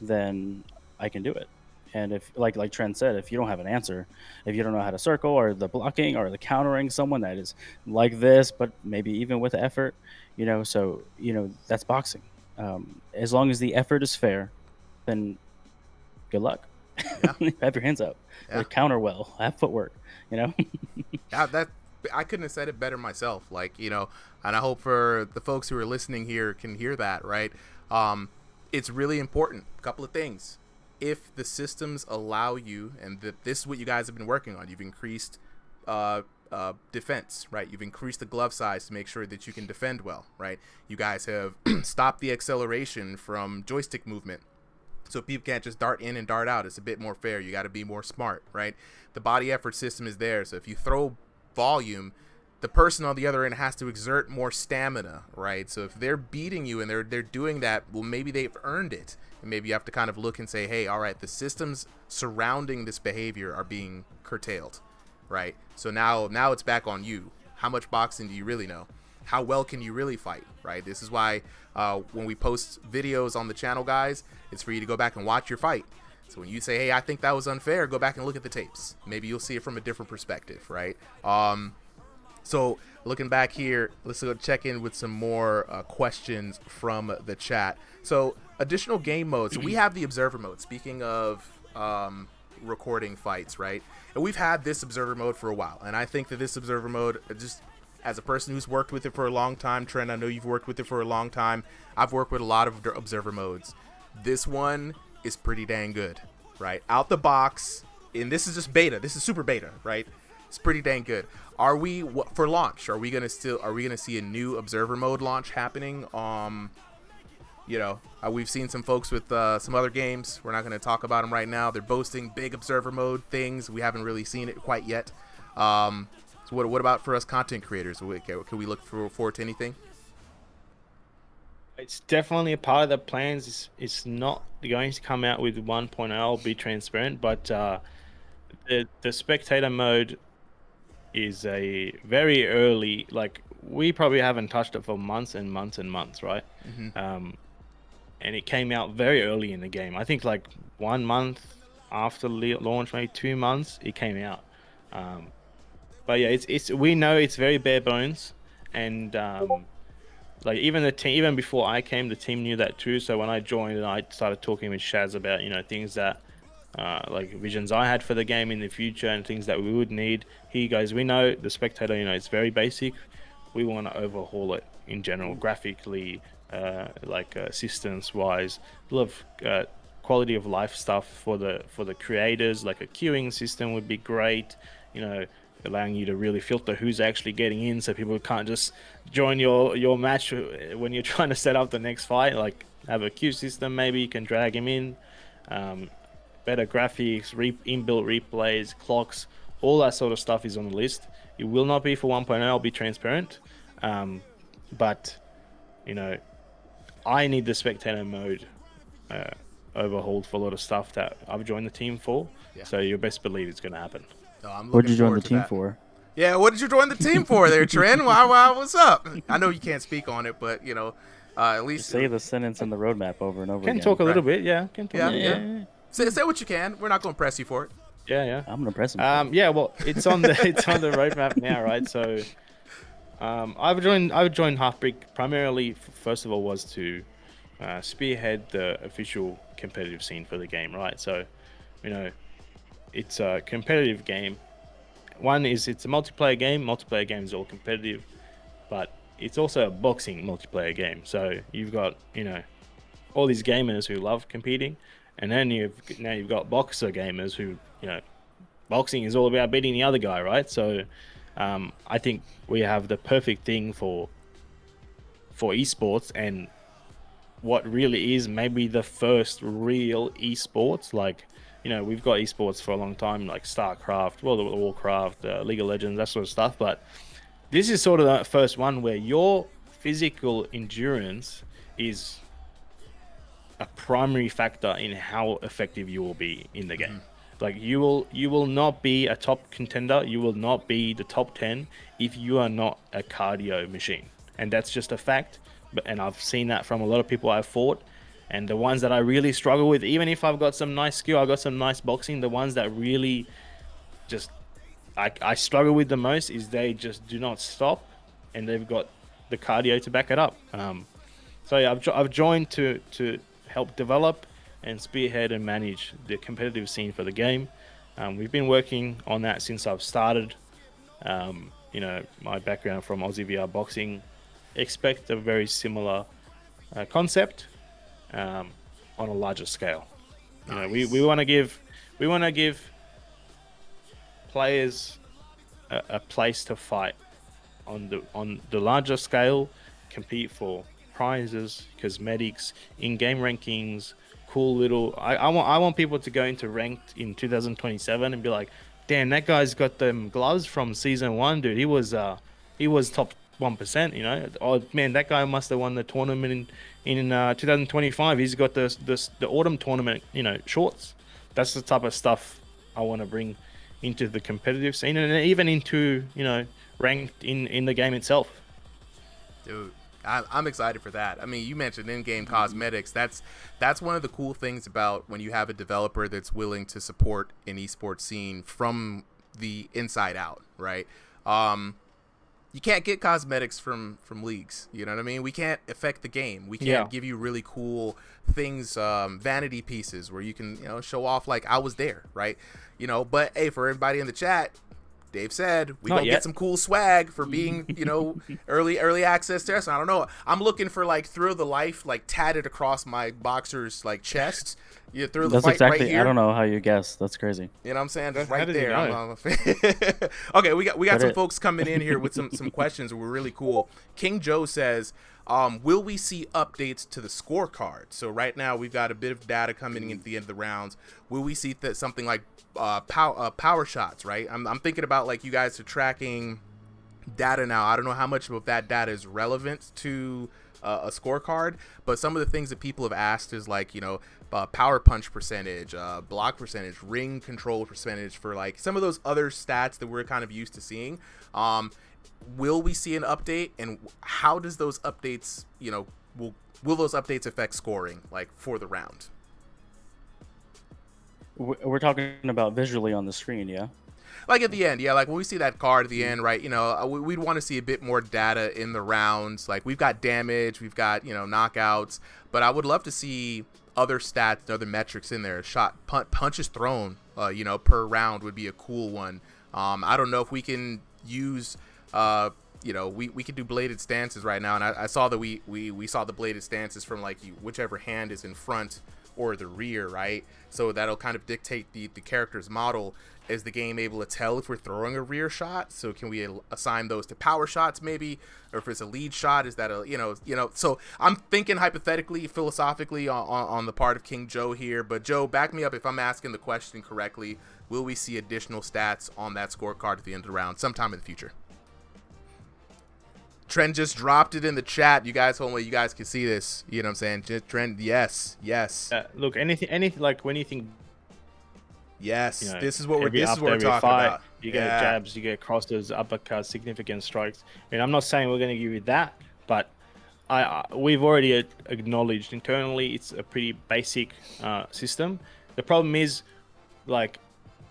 then I can do it. And if like Trent said, if you don't have an answer, if you don't know how to circle or the blocking or the countering someone that is like this, but maybe even with effort, so that's boxing. As long as the effort is fair, then good luck. Yeah. Have your hands up. Yeah. Counter well. Have footwork. Yeah, that I couldn't have said it better myself. And I hope for the folks who are listening here can hear that, right? It's really important. A couple of things. If the systems allow you, and this is what you guys have been working on, you've increased defense, right? You've increased the glove size to make sure that you can defend well, right? You guys have stopped the acceleration from joystick movement, so people can't just dart in and dart out. It's a bit more fair. You got to be more smart, right? The body effort system is there, so if you throw volume, the person on the other end has to exert more stamina, right? So if they're beating you and they're doing that, well, maybe they've earned it. And maybe you have to kind of look and say, hey, all right, the systems surrounding this behavior are being curtailed, right? So now it's back on you. How much boxing do you really know? How well can you really fight, right? This is why when we post videos on the channel, guys, it's for you to go back and watch your fight. So when you say, hey, I think that was unfair, go back and look at the tapes. Maybe you'll see it from a different perspective, right? So looking back here, let's go check in with some more questions from the chat. So additional game modes. So we have the observer mode. Speaking of recording fights, right? And we've had this observer mode for a while. And I think that this observer mode, just as a person who's worked with it for a long time, Trent, I know you've worked with it for a long time. I've worked with a lot of observer modes. This one is pretty dang good, right? Out the box, and this is just beta. This is super beta, right? It's pretty dang good. Are we for launch? Are we gonna see a new observer mode launch happening? We've seen some folks with some other games. We're not gonna talk about them right now. They're boasting big observer mode things. We haven't really seen it quite yet. So what about for us content creators? Can we look forward to anything? It's definitely a part of the plans. It's not going to come out with 1.0. I'll be transparent, but the spectator mode is a very early. Like, we probably haven't touched it for months and months and months, right? Mm-hmm. And it came out very early in the game. I think like 1 month after launch, maybe 2 months, it came out. But yeah, we know it's very bare bones, and like even the team, even before I came, the team knew that too. So when I joined and I started talking with Shaz about things that like visions I had for the game in the future and things that we would need, he goes, we know the spectator, it's very basic. We want to overhaul it in general, graphically, systems wise, a lot of quality of life stuff for the creators. Like a queuing system would be great, allowing you to really filter who's actually getting in, so people can't just join your match when you're trying to set up the next fight. Like, have a queue system, maybe you can drag him in. Better graphics, inbuilt replays, clocks, all that sort of stuff is on the list. It will not be for 1.0, I'll be transparent. But I need the spectator mode overhauled for a lot of stuff that I've joined the team for. Yeah. So you best believe it's going to happen. What did you join the team for? Yeah, what did you join the team for there, Trent? Wow, what's up? I know you can't speak on it, but at least say the sentence in the roadmap over and over again. Can talk a little bit, yeah. Can talk. Yeah. Say what you can. We're not going to press you for it. Yeah. I'm gonna press him. Yeah, well, it's on the roadmap now, right? So, I've joined Halfbrick primarily. First of all, was to spearhead the official competitive scene for the game, right? So, it's a competitive game. One is it's a multiplayer game. Multiplayer games are all competitive, but it's also a boxing multiplayer game. So you've got all these gamers who love competing, and then you've got boxer gamers who boxing is all about beating the other guy, right? So I think we have the perfect thing for esports, and what really is maybe the first real esports. Like, we've got esports for a long time, like StarCraft, World of Warcraft, League of Legends, that sort of stuff. But this is sort of the first one where your physical endurance is a primary factor in how effective you will be in the game. Like, you will not be a top contender, you will not be the top 10 if you are not a cardio machine. And that's just a fact. And I've seen that from a lot of people I've fought. And the ones that I really struggle with, even if I've got some nice skill, I've got some nice boxing, the ones that really just I struggle with the most is they just do not stop, and they've got the cardio to back it up. So yeah, I've joined to help develop and spearhead and manage the competitive scene for the game. We've been working on that since I've started. My background from RingsideVR boxing, expect a very similar concept. On a larger scale. Nice. We want to give players a place to fight on the larger scale, compete for prizes, cosmetics, in-game rankings, cool little. I want people to go into ranked in 2027 and be like, damn, that guy's got them gloves from season 1, dude. He was he was top 1%. You know, oh man, that guy must have won the tournament in 2025. He's got the autumn tournament, you know, shorts. That's the type of stuff I want to bring into the competitive scene, and even into, you know, ranked in the game itself. Dude, I'm excited for that. I mean, you mentioned in-game cosmetics. That's one of the cool things about when you have a developer that's willing to support an esports scene from the inside out, right? You can't get cosmetics from leagues. You know what I mean? We can't affect the game. We can't give you really cool things, vanity pieces where you can, you know, show off like I was there, right? You know, but hey, for everybody in the chat, Dave said we gonna get some cool swag for being, you know, early access there. So I don't know. I'm looking for like Thrill the Life like tatted across my boxer's like chest. You through the That's fight exactly. right here. I don't know how you guessed. That's crazy. You know what I'm saying? Just How right did you there. know? Okay, we got some folks coming in here with some questions that were really cool. King Joe says, will we see updates to the scorecard? So right now we've got a bit of data coming in at the end of the rounds. Will we see something like power shots, right? I'm thinking about like you guys are tracking data now. I don't know how much of that data is relevant to a scorecard, but some of the things that people have asked is like, you know, power punch percentage, block percentage, ring control percentage, for like some of those other stats that we're kind of used to seeing. Will we see an update, and how does those updates, you know, will those updates affect scoring like for the round? We're talking about visually on the screen, yeah? Like at the end, yeah, like when we see that card at the end, right, you know, we'd want to see a bit more data in the rounds. Like we've got damage, we've got, you know, knockouts, but I would love to see other stats, other metrics in there. Punches thrown, you know, per round would be a cool one. I don't know if we can use, you know, we can do bladed stances right now, and I saw that we saw the bladed stances from like whichever hand is in front or the rear, right? So that'll kind of dictate the character's model. Is the game able to tell if we're throwing a rear shot? So can we assign those to power shots maybe? Or if it's a lead shot, is that a, you know, so I'm thinking hypothetically, philosophically on the part of King Joe here. But Joe, back me up if I'm asking the question correctly. Will we see additional stats on that scorecard at the end of the round sometime in the future? Trent just dropped it in the chat. You guys, hopefully you guys can see this. You know what I'm saying? Trent, yes. Look, anything like when you think. Yes, you know, this is what we're talking fight, about. You get jabs, you get crosses, uppercuts, significant strikes. I mean, I'm not saying we're going to give you that, but we've already acknowledged internally it's a pretty basic system. The problem is, like,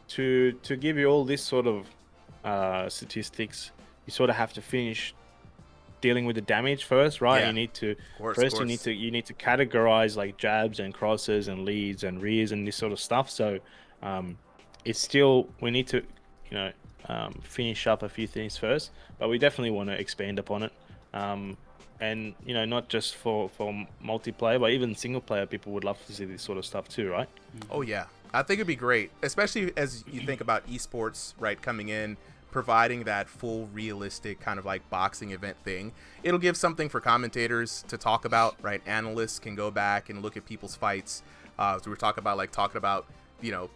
to give you all this sort of statistics, you sort of have to finish dealing with the damage first, right? Yeah. You need to Course. you need to categorize like jabs and crosses and leads and rears and this sort of stuff. So it's still, we need to, you know, finish up a few things first, but we definitely want to expand upon it. And you know, not just for multiplayer, but even single player, people would love to see this sort of stuff too, right? Oh yeah, I think it'd be great, especially as you think about esports, right, coming in, providing that full realistic kind of like boxing event thing. It'll give something for commentators to talk about, right? Analysts can go back and look at people's fights. So we're talking about, you know,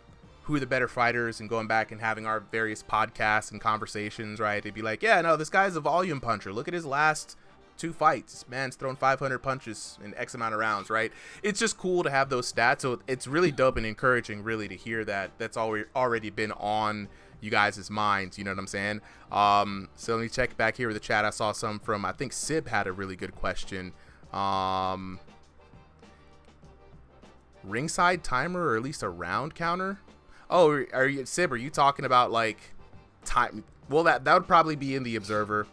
who are the better fighters, and going back and having our various podcasts and conversations, right? They'd be like, yeah, no, this guy's a volume puncher. Look at his last 2 fights. This man's thrown 500 punches in X amount of rounds, right? It's just cool to have those stats. So it's really dope and encouraging, really, to hear that that's already been on you guys' minds, you know what I'm saying? So let me check back here with the chat. I saw some from, I think Sib had a really good question. Ringside timer, or at least a round counter? Oh, Sib, are you talking about like time? Well, that would probably be in the observer.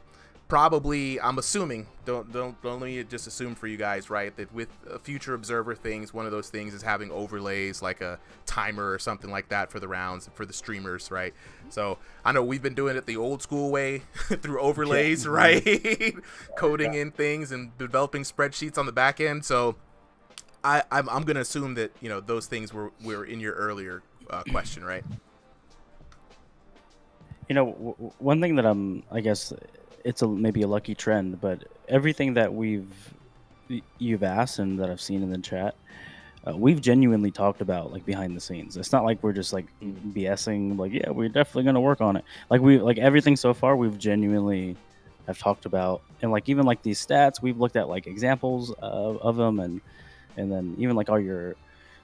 Probably, I'm assuming, don't let me just assume for you guys, right, that with future observer things, one of those things is having overlays like a timer or something like that for the rounds, for the streamers, right? So I know we've been doing it the old school way through overlays, right? Coding in things and developing spreadsheets on the back end. So I'm gonna assume that, you know, those things were in your earlier question, right? You know, one thing that I guess it's maybe a lucky trend, but everything that you've asked and that I've seen in the chat, we've genuinely talked about like behind the scenes. It's not like we're just like BSing, like, yeah, we're definitely gonna work on it. Like everything so far, we've genuinely have talked about, and like even like these stats, we've looked at like examples of them, and then even like all your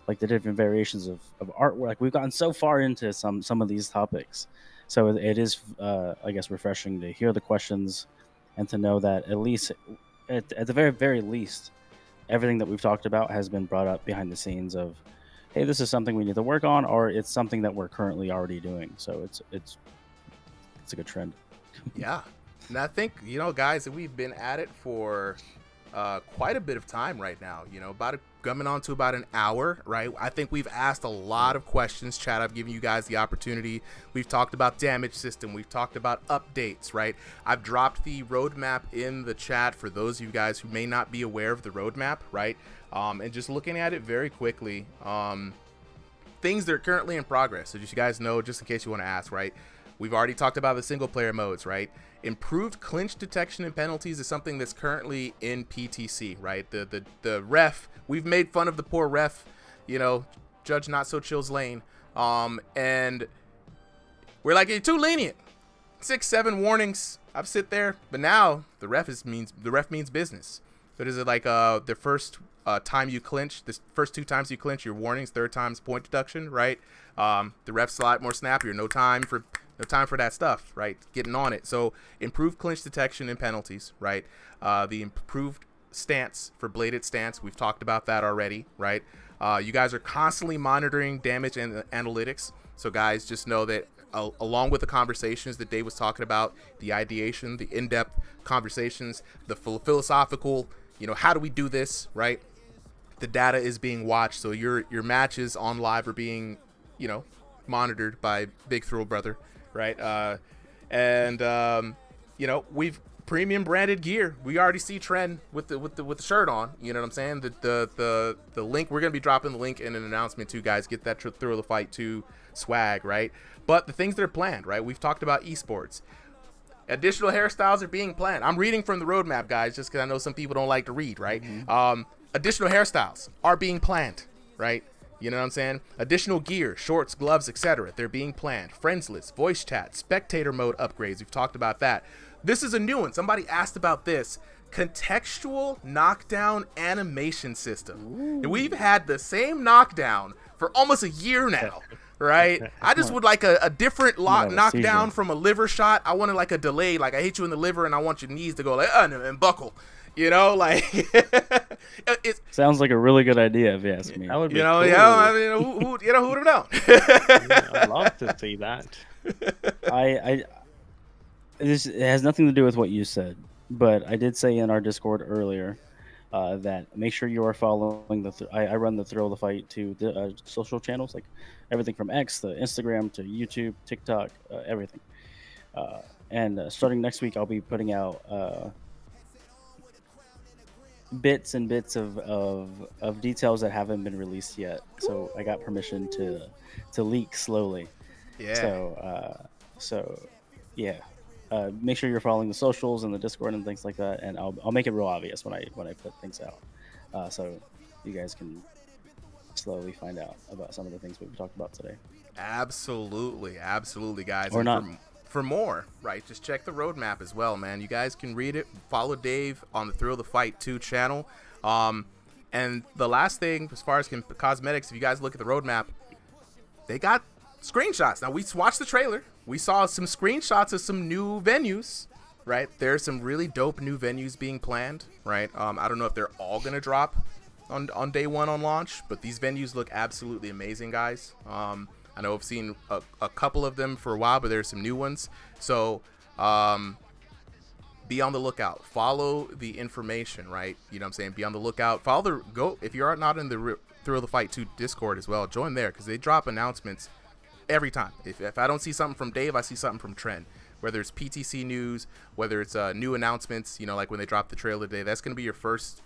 like the different variations of artwork. Like we've gotten so far into some of these topics, so it is I guess refreshing to hear the questions and to know that at least at the very least, everything that we've talked about has been brought up behind the scenes of, hey, this is something we need to work on, or it's something that we're currently already doing. So it's a good trend. Yeah. And I think, guys, that we've been at it for quite a bit of time right now, coming on to about an hour, right? I think we've asked a lot of questions. Chat, I've given you guys the opportunity. We've talked about damage system. We've talked about updates, right? I've dropped the roadmap in the chat for those of you guys who may not be aware of the roadmap, right? And just looking at it very quickly, things that are currently in progress. So just you guys know, just in case you want to ask, right? We've already talked about the single player modes, right? Improved clinch detection and penalties is something that's currently in PTC, right? The ref, we've made fun of the poor ref, Judge Not So Chill's lane. And we're like, you're too lenient. 6-7 warnings. I've sit there, but now the ref means business. But is it like the first time you clinch, the first 2 times you clinch, your warnings, 3rd time's point deduction, right? The ref's a lot more snappier. No time for that stuff, right? Getting on it. So improved clinch detection and penalties, right? The improved stance for bladed stance. We've talked about that already, right? You guys are constantly monitoring damage and analytics. So guys, just know that along with the conversations that Dave was talking about, the ideation, the in-depth conversations, the philosophical, how do we do this, right? The data is being watched. So your matches on live are being, monitored by Big Thrill Brother, right? We've premium branded gear. We already see Trend with the shirt on. You know what I'm saying? The link, we're gonna be dropping the link in an announcement too, guys. Get that Thrill the Fight 2 swag, right? But the things that are planned, right? We've talked about esports. Additional hairstyles are being planned. I'm reading from the roadmap, guys, just because I know some people don't like to read, right? Mm-hmm. Additional hairstyles are being planned, right? You know what I'm saying? Additional gear, shorts, gloves, etc. They're being planned. Friends list, voice chat, spectator mode upgrades. We've talked about that. This is a new one. Somebody asked about this. Contextual knockdown animation system. And we've had the same knockdown for almost a year now, right? I just would like a different knockdown from a liver shot. I wanted like a delay, like I hit you in the liver and I want your knees to go like, and buckle. It sounds like a really good idea if you ask me. That would be cool. Who would have known? I'd love to see that. It has nothing to do with what you said, but I did say in our Discord earlier that make sure you are following I run the Thrill the Fight to the social channels, like everything from X to Instagram to YouTube, TikTok, everything. And starting next week, I'll be putting out bits and bits of details that haven't been released yet. So I got permission to leak slowly. Yeah. So yeah. Make sure you're following the socials and the Discord and things like that, and I'll make it real obvious when I put things out, so you guys can slowly find out about some of the things we've talked about today. Absolutely, guys. Or not. For more, right? Just check the roadmap as well, man. You guys can read it. Follow Dave on the Thrill the Fight 2 channel. And the last thing, as far as cosmetics, if you guys look at the roadmap, they got screenshots. Now, we watched the trailer. We saw some screenshots of some new venues, right? There's some really dope new venues being planned, right? I don't know if they're all going to drop on day one on launch, but these venues look absolutely amazing, guys. I know I've seen a couple of them for a while, but there's some new ones. So be on the lookout. Follow the information, right? You know what I'm saying? Be on the lookout. If you're not in the Thrill the Fight 2 Discord as well, join there because they drop announcements every time. If I don't see something from Dave, I see something from Trent. Whether it's PTC news, whether it's new announcements, like when they drop the trailer today, that's going to be your first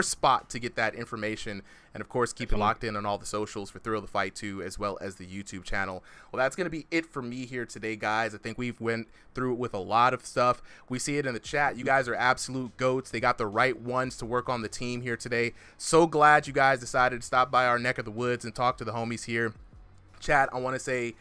spot to get that information. And of course, keep it locked in on all the socials for Thrill the Fight 2 as well as the YouTube channel. Well, that's going to be it for me here today, guys. I think we've went through it with a lot of stuff. We see it in the chat. You guys are absolute goats. They got the right ones to work on the team here today. So glad you guys decided to stop by our neck of the woods and talk to the homies here. Chat, I want to say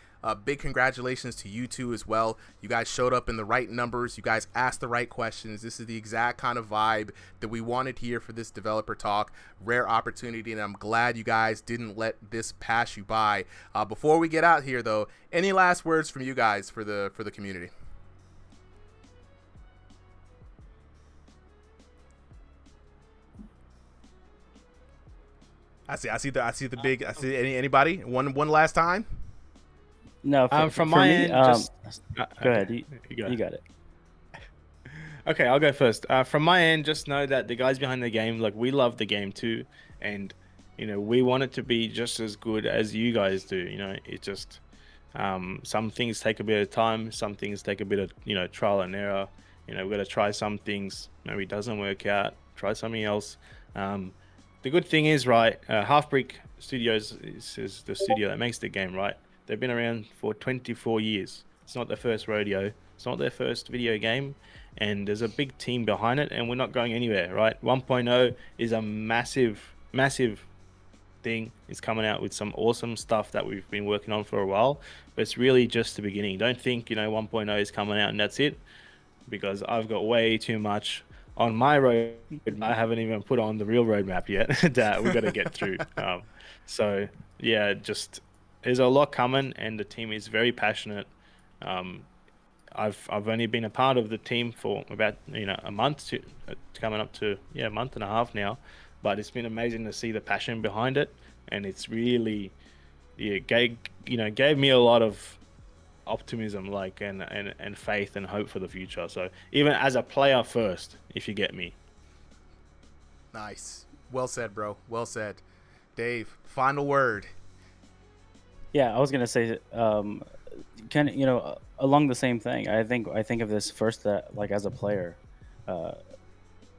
Big congratulations to you two as well. You guys showed up in the right numbers. You guys asked the right questions. This is the exact kind of vibe that we wanted here for this developer talk. Rare opportunity, and I'm glad you guys didn't let this pass you by. Before we get out here, though, any last words from you guys for the community? I see anybody? One last time? No, from my end, go ahead. You got it. Okay, I'll go first. From my end, just know that the guys behind the game, like, we love the game too, and we want it to be just as good as you guys do. It just some things take a bit of time, some things take a bit of trial and error. We've got to try some things. Maybe it doesn't work out. Try something else. The good thing is, right, Half Brick Studios is the studio that makes the game, right? They've been around for 24 years. It's not their first rodeo. It's not their first video game. And there's a big team behind it, and we're not going anywhere, right? 1.0 is a massive, massive thing. It's coming out with some awesome stuff that we've been working on for a while. But it's really just the beginning. Don't think, 1.0 is coming out and that's it. Because I've got way too much on my road. I haven't even put on the real roadmap yet that we've got to get through. So yeah, just there's a lot coming, and the team is very passionate. I've only been a part of the team for about a month to coming up to a month and a half now, but it's been amazing to see the passion behind it, and it's really gave me a lot of optimism, and faith and hope for the future. So even as a player first, if you get me. Nice. Well said, bro. Well said. Dave, final word. Yeah, I was gonna say, kind of, along the same thing. I think of this first as a player, and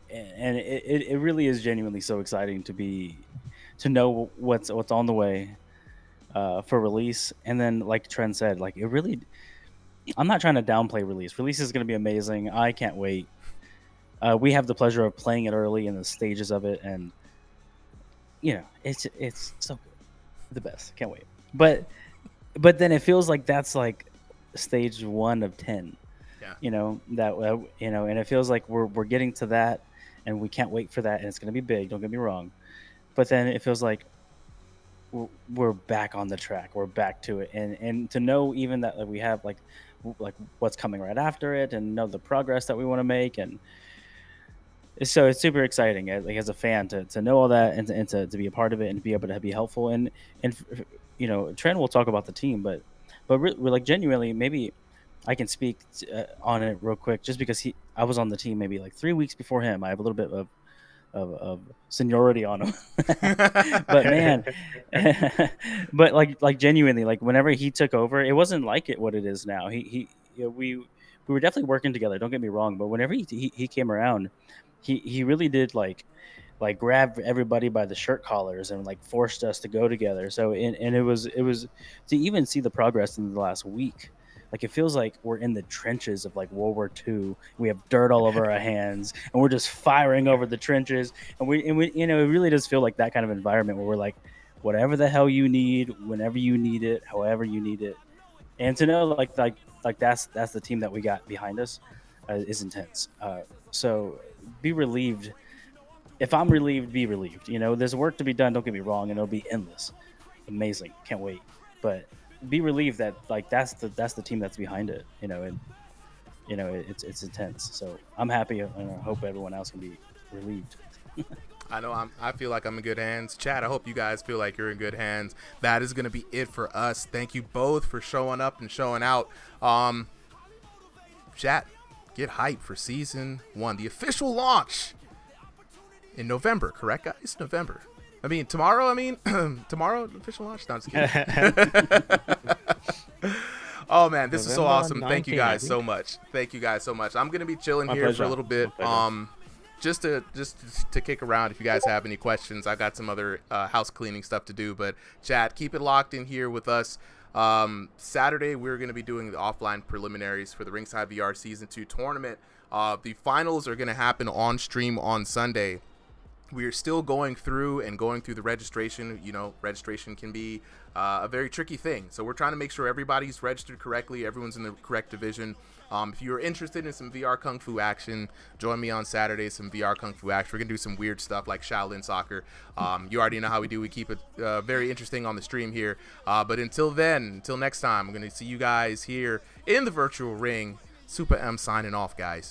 it really is genuinely so exciting to know what's on the way for release. And then, like Trent said, it really, I'm not trying to downplay release. Release is gonna be amazing. I can't wait. We have the pleasure of playing it early in the stages of it, and it's so good, the best. Can't wait. But then it feels like that's like stage 1 of 10. Yeah. And it feels like we're getting to that, and we can't wait for that, and it's gonna be big. Don't get me wrong, but then it feels like we're back on the track. We're back to it, and to know even that we have like what's coming right after it, and know the progress that we want to make, and so it's super exciting as a fan to know all that, and to be a part of it, and to be able to be helpful. And Trent will talk about the team, but we're genuinely, maybe I can speak on it real quick, just because I was on the team maybe 3 weeks before him. I have a little bit of seniority on him. But man, but genuinely, whenever he took over, it wasn't what it is now. We were definitely working together, don't get me wrong, but whenever he came around, he really did grab everybody by the shirt collars and forced us to go together. So and it was to even see the progress in the last week. It feels like we're in the trenches of World War II. We have dirt all over our hands, and we're just firing over the trenches. And we it really does feel like that kind of environment where we're whatever the hell you need, whenever you need it, however you need it. And to know that's the team that we got behind us is intense. So be relieved. If I'm relieved, be relieved. There's work to be done. Don't get me wrong, and it'll be endless, amazing. Can't wait. But be relieved that that's the team that's behind it. And it's intense. So I'm happy, and I hope everyone else can be relieved. I know I feel like I'm in good hands. Chad, I hope you guys feel like you're in good hands. That is going to be it for us. Thank you both for showing up and showing out. Chat, get hyped for season 1, the official launch in November, correct, guys? November. Tomorrow, tomorrow, official launch? No, I'm just kidding. Oh, man, this is so awesome. Thank you guys so much. Thank you guys so much. I'm going to be chilling here for a little bit. Just to kick around. If you guys have any questions, I got some other house cleaning stuff to do. But, chat, keep it locked in here with us. Saturday, we're going to be doing the offline preliminaries for the RingsideVR Season 2 tournament. The finals are going to happen on stream on Sunday. we are still going through the registration. You know, registration can be a very tricky thing. So we're trying to make sure everybody's registered correctly, everyone's in the correct division. If you're interested in some VR Kung Fu action, join me on Saturday, some VR Kung Fu action. We're going to do some weird stuff like Shaolin soccer. You already know how we do. We keep it very interesting on the stream here. But until next time, I'm going to see you guys here in the virtual ring. Super M signing off, guys.